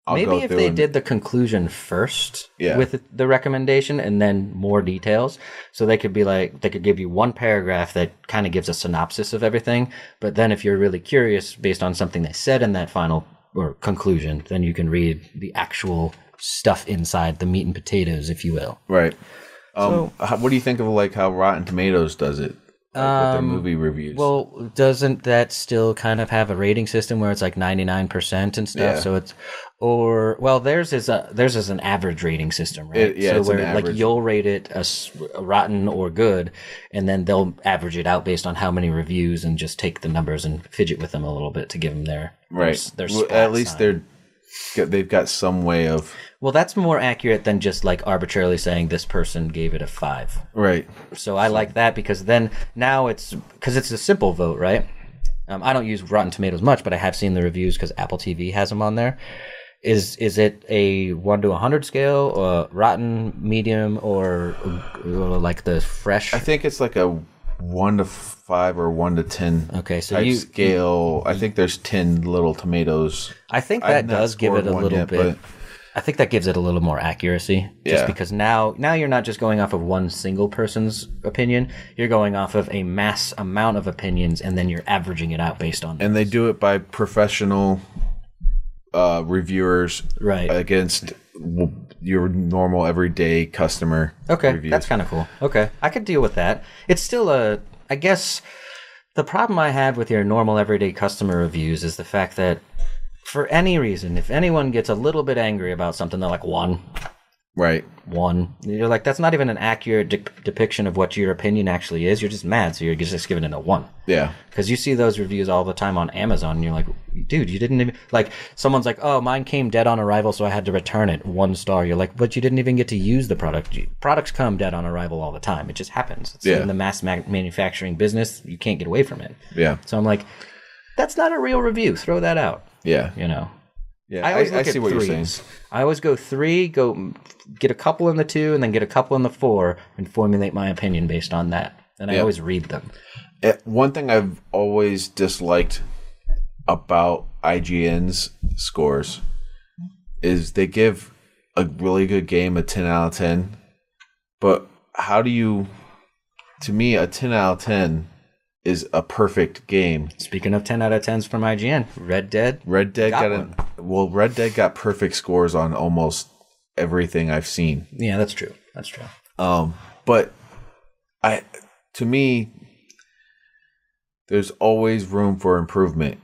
Speaker 1: maybe if they did the conclusion first with the recommendation and then more details, so they could give you one paragraph that kind of gives a synopsis of everything. But then if you're really curious based on something they said in that final or conclusion, then you can read the actual stuff inside, the meat and potatoes, if you will.
Speaker 2: Right. What do you think of like how Rotten Tomatoes does it? With their movie reviews.
Speaker 1: Well, doesn't that still kind of have a rating system where it's like 99% and stuff? Yeah. So it's theirs is an average rating system, right?
Speaker 2: So
Speaker 1: where like you'll rate it a rotten or good, and then they'll average it out based on how many reviews and just take the numbers and fidget with them a little bit to give them their
Speaker 2: at least they've got some way of.
Speaker 1: Well, that's more accurate than just like arbitrarily saying this person gave it a 5.
Speaker 2: Right.
Speaker 1: So I like that because then now it's a simple vote, right? I don't use Rotten Tomatoes much, but I have seen the reviews because Apple TV has them on there. Is it a 1 to 100 scale, rotten, medium, or like the fresh?
Speaker 2: I think it's like a 1 to 5 or 1 to 10.
Speaker 1: Okay, so
Speaker 2: scale. I think there's 10 little tomatoes.
Speaker 1: I think that does give it a little bit. I think that gives it a little more accuracy, just because now you're not just going off of one single person's opinion. You're going off of a mass amount of opinions, and then you're averaging it out based on.
Speaker 2: And they do it by professional reviewers
Speaker 1: right
Speaker 2: against your normal everyday customer.
Speaker 1: Okay,
Speaker 2: reviews.
Speaker 1: that's kind of cool. Okay, I could deal with that. It's still I guess the problem I have with your normal everyday customer reviews is the fact that for any reason, if anyone gets a little bit angry about something, they're like, one.
Speaker 2: Right.
Speaker 1: One. You're like, that's not even an accurate depiction of what your opinion actually is. You're just mad, so you're just giving it a 1.
Speaker 2: Yeah.
Speaker 1: Because you see those reviews all the time on Amazon, and you're like, dude, you didn't even... Like, someone's like, oh, mine came dead on arrival, so I had to return it. 1 star. You're like, but you didn't even get to use the product. Products come dead on arrival all the time. It just happens. It's in the mass manufacturing business. You can't get away from it.
Speaker 2: Yeah.
Speaker 1: So I'm like, that's not a real review. Throw that out.
Speaker 2: Yeah.
Speaker 1: You know?
Speaker 2: Yeah,
Speaker 1: I always look
Speaker 2: see
Speaker 1: at
Speaker 2: what
Speaker 1: threes.
Speaker 2: you're saying.
Speaker 1: I always go 3, go get a couple in the 2, and then get a couple in the 4, and formulate my opinion based on that. And I always read them.
Speaker 2: One thing I've always disliked about IGN's scores is they give a really good game a 10 out of 10, but how do you... To me, a 10 out of 10 is a perfect game.
Speaker 1: Speaking of 10 out of 10s from IGN, Red Dead
Speaker 2: Red Dead got perfect scores on almost everything I've seen.
Speaker 1: Yeah, that's true. That's true.
Speaker 2: But to me, there's always room for improvement.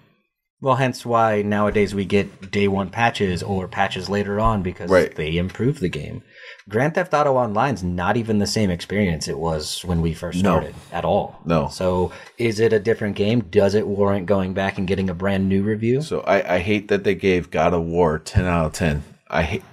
Speaker 1: Well, hence why nowadays we get day 1 patches or patches later on because they improve the game. Grand Theft Auto Online's not even the same experience it was when we first started at all.
Speaker 2: No.
Speaker 1: So is it a different game? Does it warrant going back and getting a brand new review?
Speaker 2: So I hate that they gave God of War 10 out of 10. I hate,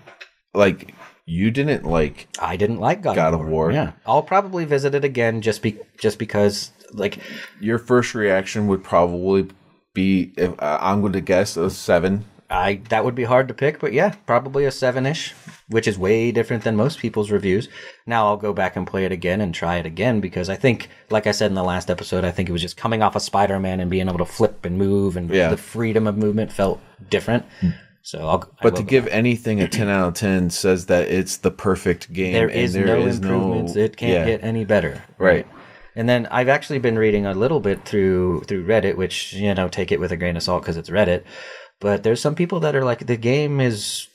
Speaker 2: like, you didn't like...
Speaker 1: I didn't like God of War. Yeah. I'll probably visit it again just because, like...
Speaker 2: Your first reaction would probably be, if I'm going to guess, a 7.
Speaker 1: That would be hard to pick, but yeah, probably a 7-ish, which is way different than most people's reviews. Now I'll go back and play it again and try it again because I think, like I said in the last episode, I think it was just coming off of Spider-Man and being able to flip and move and the freedom of movement felt different. So
Speaker 2: to give anything a 10 out of 10 says that it's the perfect game.
Speaker 1: There is no improvements. It can't get any better.
Speaker 2: Right.
Speaker 1: And then I've actually been reading a little bit through Reddit, which, take it with a grain of salt because it's Reddit. But there's some people that are like, the game is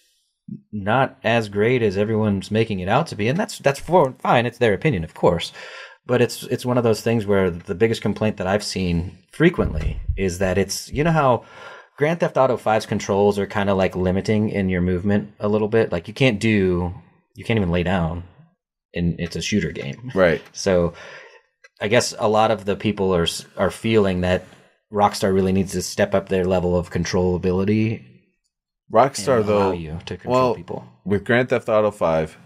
Speaker 1: not as great as everyone's making it out to be, and that's fine. It's their opinion, of course. But it's one of those things where the biggest complaint that I've seen frequently is that it's, how Grand Theft Auto 5's controls are kind of like limiting in your movement a little bit. Like you can't even lay down, and it's a shooter game.
Speaker 2: Right.
Speaker 1: So I guess a lot of the people are feeling that Rockstar really needs to step up their level of controllability.
Speaker 2: Rockstar,
Speaker 1: allow
Speaker 2: though,
Speaker 1: you to control people.
Speaker 2: With Grand Theft Auto 5,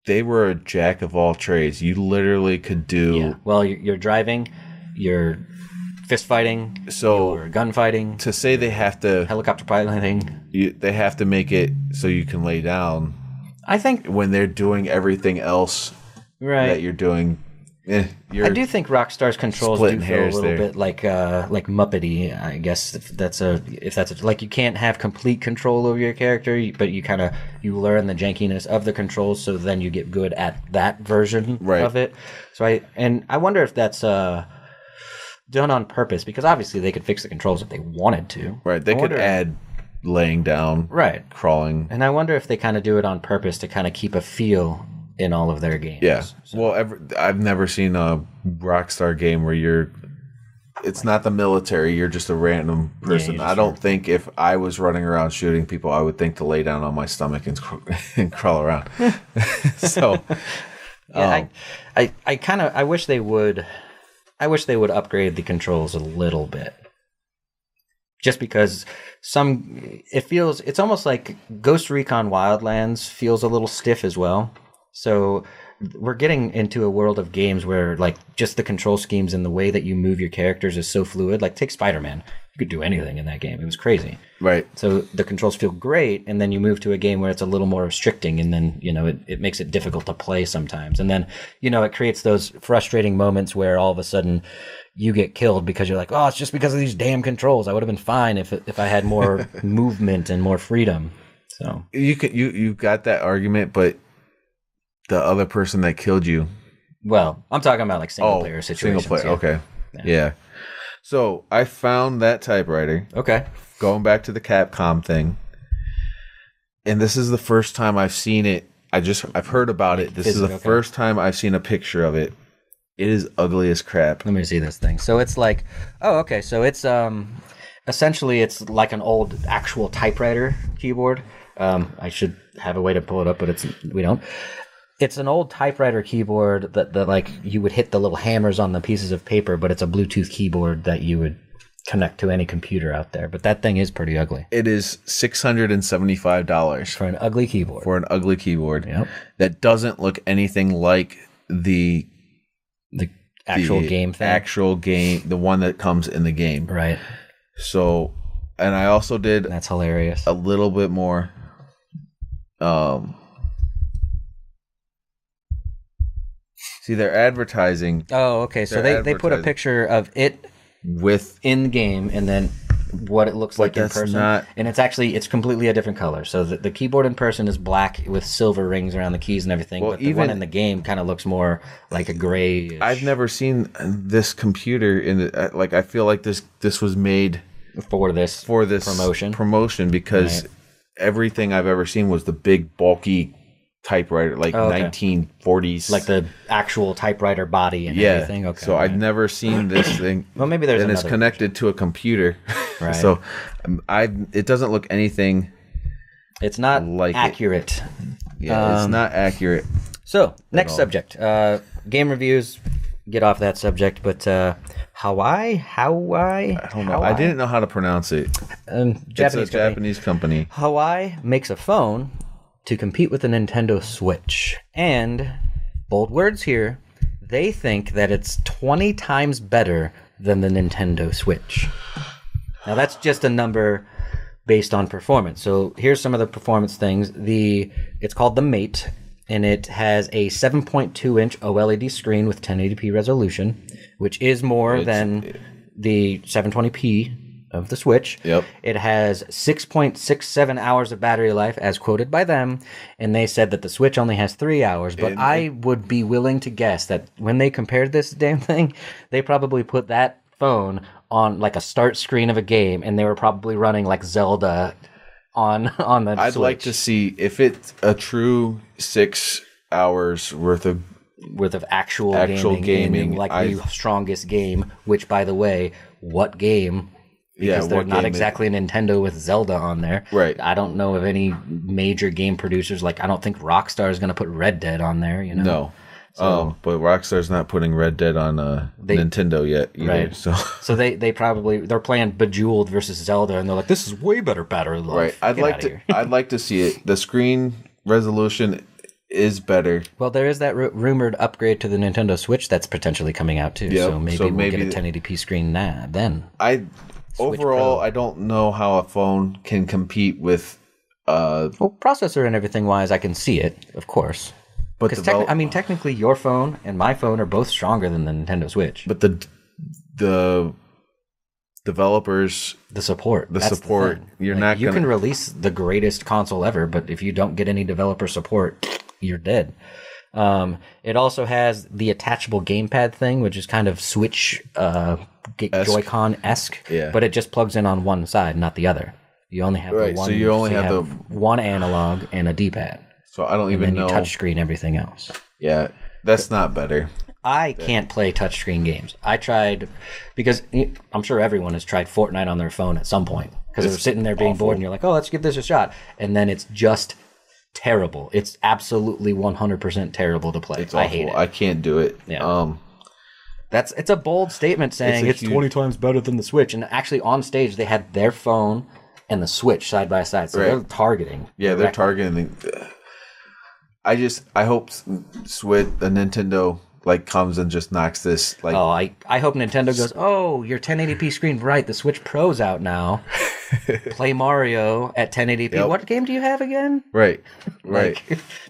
Speaker 2: they were a jack of all trades. You literally could do...
Speaker 1: Yeah. Well, you're driving, you're fist fighting, you're gunfighting.
Speaker 2: To say they have to...
Speaker 1: Helicopter piloting.
Speaker 2: They have to make it so you can lay down.
Speaker 1: I think...
Speaker 2: When they're doing everything else that you're doing...
Speaker 1: I do think Rockstar's controls do feel a little bit like Muppety, I guess. If that's like you can't have complete control over your character, but you learn the jankiness of the controls, so then you get good at that version of it. So I wonder if that's done on purpose, because obviously they could fix the controls if they wanted to.
Speaker 2: Right, they could add laying down, crawling,
Speaker 1: and I wonder if they kind of do it on purpose to kind of keep a feel in all of their games.
Speaker 2: Yeah.
Speaker 1: So.
Speaker 2: Well, I've never seen a Rockstar game where it's not the military, you're just a random person. I don't think if I was running around shooting people, I would think to lay down on my stomach and crawl around. So,
Speaker 1: I wish they would upgrade the controls a little bit. Just because it's almost like Ghost Recon Wildlands feels a little stiff as well. So we're getting into a world of games where like just the control schemes and the way that you move your characters is so fluid. Like take Spider-Man. You could do anything in that game. It was crazy.
Speaker 2: Right.
Speaker 1: So the controls feel great, and then you move to a game where it's a little more restricting, and then, it makes it difficult to play sometimes. And then, it creates those frustrating moments where all of a sudden you get killed because you're like, oh, it's just because of these damn controls. I would have been fine if I had more movement and more freedom. So
Speaker 2: you got that argument, but the other person that killed you.
Speaker 1: Well, I'm talking about like single player situations.
Speaker 2: Single player, okay. Yeah. So I found that typewriter.
Speaker 1: Okay.
Speaker 2: going back to the Capcom thing, and this is the first time I've seen it. I've heard about it. This is the first time I've seen a picture of it. It is ugly as crap.
Speaker 1: Let me see this thing. So it's like, oh, okay. So it's essentially it's like an old actual typewriter keyboard. I should have a way to pull it up, but we don't. It's an old typewriter keyboard that like you would hit the little hammers on the pieces of paper, but it's a Bluetooth keyboard that you would connect to any computer out there. But that thing is pretty ugly.
Speaker 2: It is $675
Speaker 1: for an ugly keyboard.
Speaker 2: Yep. That doesn't look anything like the
Speaker 1: actual game thing.
Speaker 2: Actual game, the one that comes in the game.
Speaker 1: Right.
Speaker 2: So, and I also did.
Speaker 1: That's hilarious.
Speaker 2: A little bit more. See, they're advertising.
Speaker 1: Oh, okay. So they put a picture of it
Speaker 2: with
Speaker 1: in game, and then what it looks like in person. And it's completely a different color. So the keyboard in person is black with silver rings around the keys and everything. Well, but the one in the game kind of looks more like a gray.
Speaker 2: I've never seen this computer like I feel like this was made
Speaker 1: for this promotion
Speaker 2: because everything I've ever seen was the big bulky typewriter, like 1940s,
Speaker 1: like the actual typewriter body and everything. Okay,
Speaker 2: so I've never seen this thing.
Speaker 1: Well, maybe there's
Speaker 2: it's connected to a computer, right? So it doesn't look anything.
Speaker 1: It's not like accurate.
Speaker 2: It's not accurate.
Speaker 1: So next subject, game reviews. Get off that subject, but Hawaii.
Speaker 2: I don't know. I didn't know how to pronounce it. Japanese company.
Speaker 1: Hawaii makes a phone to compete with the Nintendo Switch. And, bold words here, they think that it's 20 times better than the Nintendo Switch. Now, that's just a number based on performance. So, here's some of the performance things. It's called the Mate, and it has a 7.2-inch OLED screen with 1080p resolution, which is more than the 720p of the Switch.
Speaker 2: Yep.
Speaker 1: It has 6.67 hours of battery life, as quoted by them, and they said that the Switch only has 3 hours. But I would be willing to guess that when they compared this damn thing, they probably put that phone on like a start screen of a game, and they were probably running like Zelda on the Switch.
Speaker 2: I'd like to see if it's a true 6 hours worth of
Speaker 1: actual gaming like the strongest game. Which, by the way, what game? Because they're not exactly a Nintendo with Zelda on there.
Speaker 2: Right.
Speaker 1: I don't know of any major game producers. Like, I don't think Rockstar is going to put Red Dead on there, you know?
Speaker 2: No. But Rockstar's not putting Red Dead on Nintendo yet either.
Speaker 1: Right. So they're playing Bejeweled versus Zelda, and they're like, this is way better battery life.
Speaker 2: Right. I'd like to see it. The screen resolution is better.
Speaker 1: Well, there is that rumored upgrade to the Nintendo Switch that's potentially coming out too. Yep. So maybe we'll get a 1080p screen then.
Speaker 2: Overall, I don't know how a phone can compete with.
Speaker 1: Processor and everything wise, I can see it, of course. But technically, your phone and my phone are both stronger than the Nintendo Switch.
Speaker 2: But the developers,
Speaker 1: the support,
Speaker 2: you're not.
Speaker 1: You can release the greatest console ever, but if you don't get any developer support, you're dead. It also has the attachable gamepad thing, which is kind of Switch Joy-Con-esque, but it just plugs in on one side, not the other. You only have the one.
Speaker 2: So you only have
Speaker 1: one analog and a D-pad.
Speaker 2: So I don't even know.
Speaker 1: And then you touchscreen everything else.
Speaker 2: Yeah, that's not better.
Speaker 1: I can't play touchscreen games. I tried, because I'm sure everyone has tried Fortnite on their phone at some point, because they're sitting there being bored and you're like, oh, let's give this a shot. And then it's just terrible. It's absolutely 100% terrible to play. I hate it.
Speaker 2: I can't do it.
Speaker 1: Yeah. It's a bold statement saying it's 20 times better than the Switch. And actually on stage, they had their phone and the Switch side by side. So they're targeting.
Speaker 2: Yeah, they're targeting. I hope the Nintendo comes and just knocks this.
Speaker 1: I hope Nintendo goes, oh, your 1080p screen, right? The Switch Pro's out now. Play Mario at 1080p. Yep. What game do you have again?
Speaker 2: Right.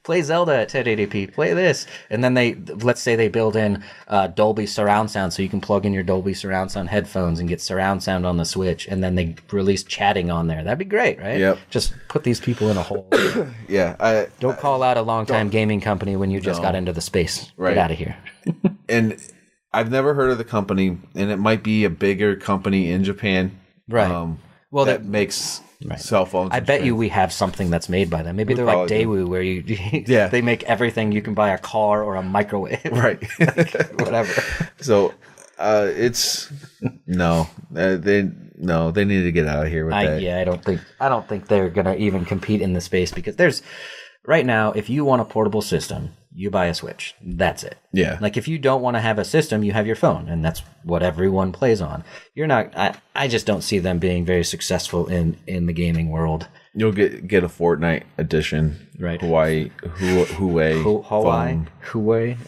Speaker 1: Play Zelda at 1080p. Play this. And then let's say they build in Dolby surround sound, so you can plug in your Dolby surround sound headphones and get surround sound on the Switch, and then they release chatting on there. That'd be great, right?
Speaker 2: Yep.
Speaker 1: Just put these people in a hole.
Speaker 2: Yeah.
Speaker 1: Don't call out a long-time gaming company when you just got into the space. Right. Get out of here.
Speaker 2: And I've never heard of the company, and it might be a bigger company in Japan.
Speaker 1: Right.
Speaker 2: that makes cell phones.
Speaker 1: I bet you we have something that's made by them. Maybe they're like Daewoo, where you they make everything. You can buy a car or a microwave,
Speaker 2: right?
Speaker 1: Whatever.
Speaker 2: So it's they need to get out of here with that.
Speaker 1: Yeah, I don't think they're gonna even compete in the space, because there's right now, if you want a portable system, you buy a Switch. That's it.
Speaker 2: Yeah.
Speaker 1: Like, if you don't want to have a system, you have your phone, and that's what everyone plays on. You're not. I just don't see them being very successful in the gaming world.
Speaker 2: You'll get a Fortnite edition,
Speaker 1: right?
Speaker 2: Huawei.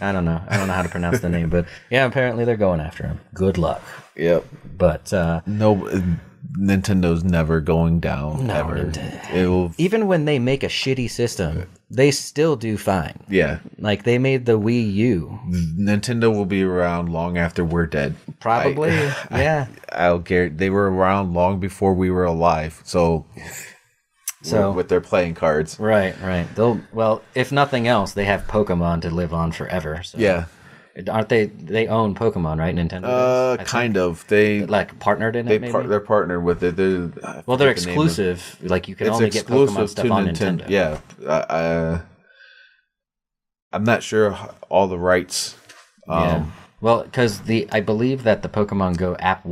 Speaker 1: I don't know how to pronounce the name, but yeah, apparently they're going after him. Good luck.
Speaker 2: Yep.
Speaker 1: But
Speaker 2: Nintendo's never going down.
Speaker 1: No,
Speaker 2: ever.
Speaker 1: Even when they make a shitty system, they still do fine.
Speaker 2: Yeah.
Speaker 1: Like, they made the Wii U.
Speaker 2: Nintendo will be around long after we're dead.
Speaker 1: Probably. Yeah.
Speaker 2: I'll guarantee they were around long before we were alive. So with their playing cards.
Speaker 1: Right. Well, if nothing else, they have Pokemon to live on forever. So.
Speaker 2: Yeah.
Speaker 1: Aren't they own Pokemon, right? Nintendo
Speaker 2: kind of. They
Speaker 1: like partnered in it, maybe?
Speaker 2: They're partnered with it.
Speaker 1: They're exclusive. Like, you can only get Pokemon stuff on Nintendo.
Speaker 2: Yeah. I'm not sure all the rights.
Speaker 1: Yeah. Well, because I believe that the Pokemon Go app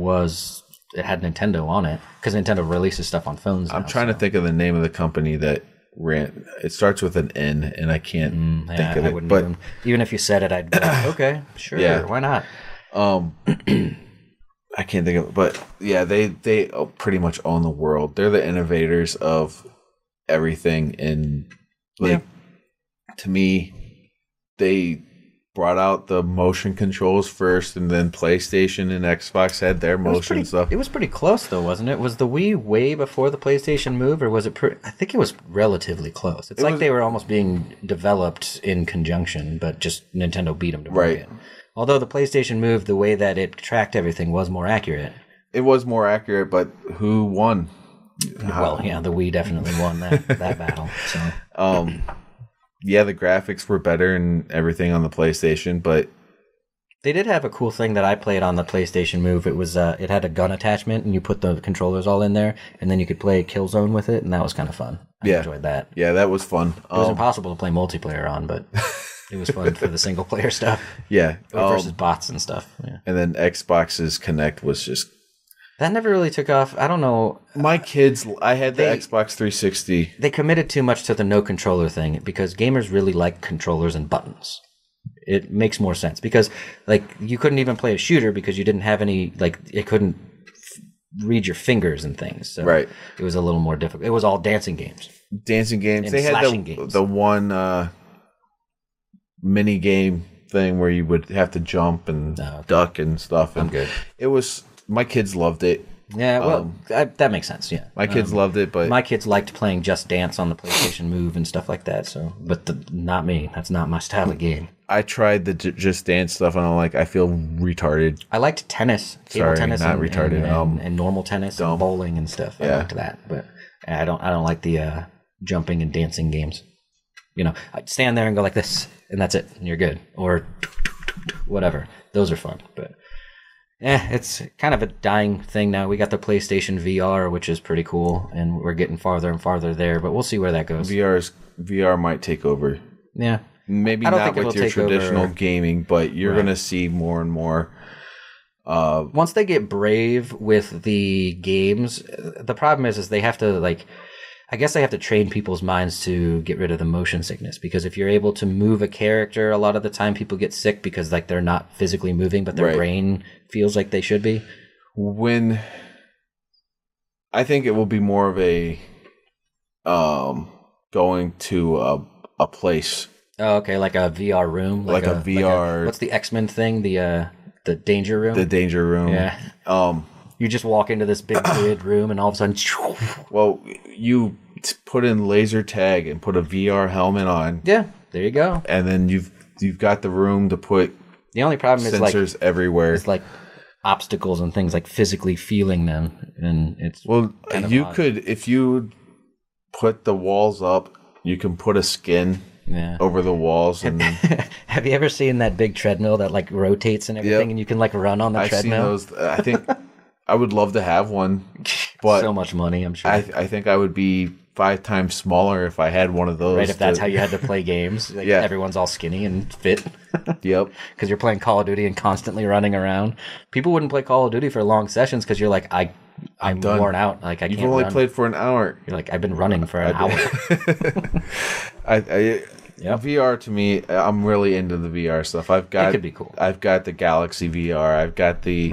Speaker 1: it had Nintendo on it, because Nintendo releases stuff on phones now.
Speaker 2: I'm trying to think of the name of the company that ran. It starts with an N, and I can't think of it. But
Speaker 1: even if you said it, I'd be like, okay, sure, why not?
Speaker 2: I can't think of it, but yeah, they pretty much own the world. They're the innovators of everything, and to me, they brought out the motion controls first, and then PlayStation and Xbox had their motion stuff.
Speaker 1: It was pretty close, though, wasn't it? Was the Wii way before the PlayStation Move, or was it? I think it was relatively close. It's like they were almost being developed in conjunction, but just Nintendo beat them to market. Right. Although the PlayStation Move, the way that it tracked everything was more accurate.
Speaker 2: It was more accurate, but who won?
Speaker 1: Well, yeah, the Wii definitely won that battle. So.
Speaker 2: Yeah, the graphics were better and everything on the PlayStation, but
Speaker 1: they did have a cool thing that I played on the PlayStation Move. It was it had a gun attachment, and you put the controllers all in there, and then you could play Killzone with it, and that was kind of fun. I enjoyed that.
Speaker 2: Yeah, that was fun.
Speaker 1: It was impossible to play multiplayer on, but it was fun for the single player stuff.
Speaker 2: Yeah,
Speaker 1: versus bots and stuff. Yeah.
Speaker 2: And then Xbox's Kinect was just.
Speaker 1: That never really took off. I don't know.
Speaker 2: My kids, I had the Xbox 360.
Speaker 1: They committed too much to the no controller thing, because gamers really like controllers and buttons. It makes more sense, because like, you couldn't even play a shooter because you didn't have any, like, it couldn't read your fingers and things. So
Speaker 2: right.
Speaker 1: It was a little more difficult. It was all dancing games.
Speaker 2: They had the one mini game thing where you would have to jump and duck and stuff. And
Speaker 1: I'm good.
Speaker 2: It was. My kids loved it.
Speaker 1: Yeah, well, that makes sense. Yeah,
Speaker 2: my kids loved it, but
Speaker 1: my kids liked playing Just Dance on the PlayStation Move and stuff like that. So, but not me. That's not my style of game.
Speaker 2: I tried the Just Dance stuff, and I feel retarded.
Speaker 1: I liked tennis, tennis,
Speaker 2: not retarded,
Speaker 1: and normal tennis, and bowling and stuff. I liked that, but I don't like the jumping and dancing games. You know, I'd stand there and go like this, and that's it, and you're good, or whatever. Those are fun, but. It's kind of a dying thing now. We got the PlayStation VR, which is pretty cool, and we're getting farther and farther there, but we'll see where that goes.
Speaker 2: VR might take over.
Speaker 1: Yeah.
Speaker 2: Maybe not with your traditional gaming, but you're going to see more and more.
Speaker 1: Once they get brave with the games, the problem is they have to, like, I guess they have to train people's minds to get rid of the motion sickness, because if you're able to move a character, a lot of the time people get sick because, like, they're not physically moving, but their brain feels like they should be.
Speaker 2: When I think it will be more of a going to a place.
Speaker 1: Oh, okay, like a VR room,
Speaker 2: like a VR.
Speaker 1: What's the X-Men thing? The danger room.
Speaker 2: The danger room.
Speaker 1: Yeah. You just walk into this big weird room, and all of a sudden,
Speaker 2: well, you put in laser tag and put a VR helmet on.
Speaker 1: Yeah, there you go.
Speaker 2: And then you've got the room to put.
Speaker 1: The only problem is
Speaker 2: sensors everywhere.
Speaker 1: It's like obstacles and things, like physically feeling them, and it's
Speaker 2: you could, if you put the walls up, you can put a skin. Yeah. Over the walls. And
Speaker 1: have you ever seen that big treadmill that like rotates and everything, and you can like run on the treadmill?
Speaker 2: I've seen those. I think I would love to have one, But
Speaker 1: so much money, I'm sure.
Speaker 2: I think I would be 5 times smaller if I had one of those.
Speaker 1: Right, if that's how you had to play games. Like, yeah. Everyone's all skinny and fit.
Speaker 2: Yep.
Speaker 1: Because you're playing Call of Duty and constantly running around. People wouldn't play Call of Duty for long sessions because you're like, I'm worn out. Like You've
Speaker 2: only played for an hour.
Speaker 1: You're like, I've been running for an hour.
Speaker 2: Yep. VR to me, I'm really into the VR stuff. It
Speaker 1: could be cool.
Speaker 2: I've got the Galaxy VR. I've got the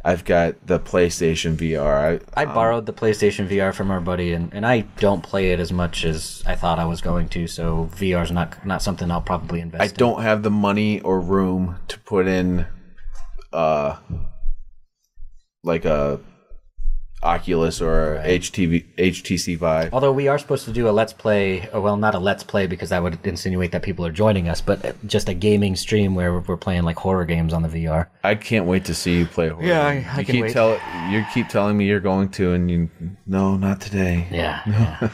Speaker 2: PlayStation VR.
Speaker 1: I borrowed the PlayStation VR from our buddy, and I don't play it as much as I thought I was going to. So VR is not something I'll probably invest in.
Speaker 2: I don't have the money or room to put in, like a Oculus or HTC Vive.
Speaker 1: Although we are supposed to do a Let's Play, well, not a Let's Play because that would insinuate that people are joining us, but just a gaming stream where we're playing like horror games on the VR.
Speaker 2: I can't wait to see you play horror.
Speaker 1: Yeah, I can wait.
Speaker 2: You keep telling me you're going to, and no, not today.
Speaker 1: Yeah.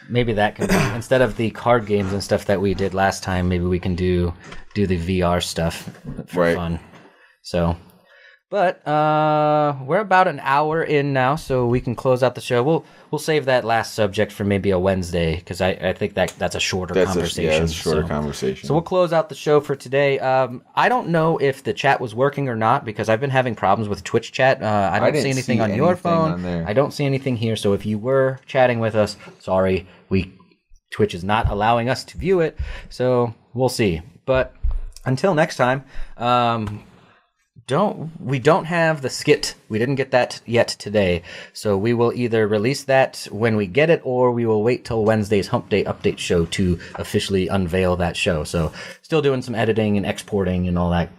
Speaker 1: Maybe that can be, instead of the card games and stuff that we did last time, maybe we can do the VR stuff for fun. So... But we're about an hour in now, so we can close out the show. We'll save that last subject for maybe a Wednesday, because I think that's a shorter conversation.
Speaker 2: That's a shorter conversation.
Speaker 1: So we'll close out the show for today. I don't know if the chat was working or not, because I've been having problems with Twitch chat. I don't see anything on your phone. I don't see anything here, so if you were chatting with us, sorry, Twitch is not allowing us to view it, so we'll see. But until next time... We don't have the skit. We didn't get that yet today. So we will either release that when we get it, or we will wait till Wednesday's Hump Day update show to officially unveil that show. So still doing some editing and exporting and all that,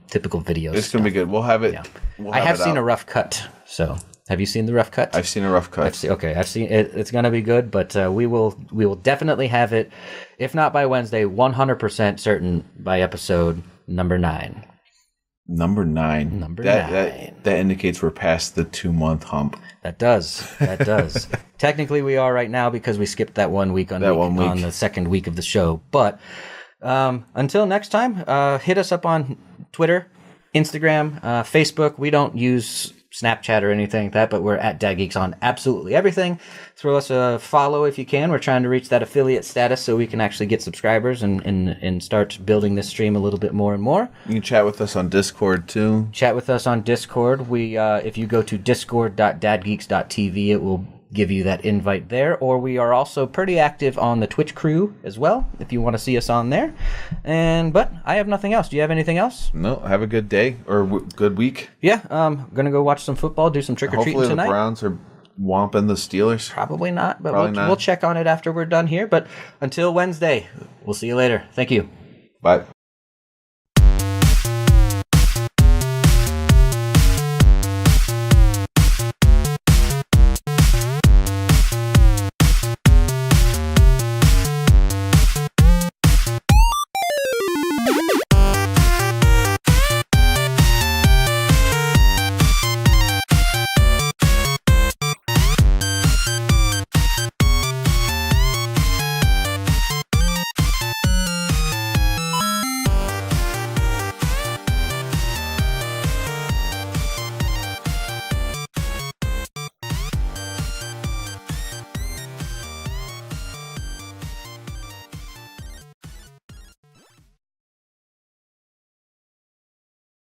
Speaker 1: typical videos.
Speaker 2: It's going to be good. We'll have it. Yeah.
Speaker 1: I have seen a rough cut. So have you seen the rough cut?
Speaker 2: I've seen a rough cut.
Speaker 1: I've seen it. It's going to be good, but we will definitely have it, if not by Wednesday, 100% certain by episode number 9.
Speaker 2: Number 9. That indicates we're past the 2-month hump.
Speaker 1: That does. Technically, we are right now because we skipped that 1 week on the second week of the show. But until next time, hit us up on Twitter, Instagram, Facebook. We don't use Snapchat or anything like that, but we're at Dad Geeks on absolutely everything. Throw us a follow if you can. We're trying to reach that affiliate status so we can actually get subscribers and start building this stream a little bit more and more.
Speaker 2: You can chat with us on Discord too.
Speaker 1: Chat with us on Discord. We if you go to discord.dadgeeks.tv, it will give you that invite there, or we are also pretty active on the Twitch crew as well if you want to see us on there. But I have nothing else. Do you have anything else?
Speaker 2: No. Have a good day or good week.
Speaker 1: Yeah, gonna go watch some football, do some trick-or-treating tonight.
Speaker 2: Hopefully the Browns are whomping the Steelers.
Speaker 1: Probably not, but we'll check on it after we're done here. But until Wednesday, we'll see you later. Thank you.
Speaker 2: Bye.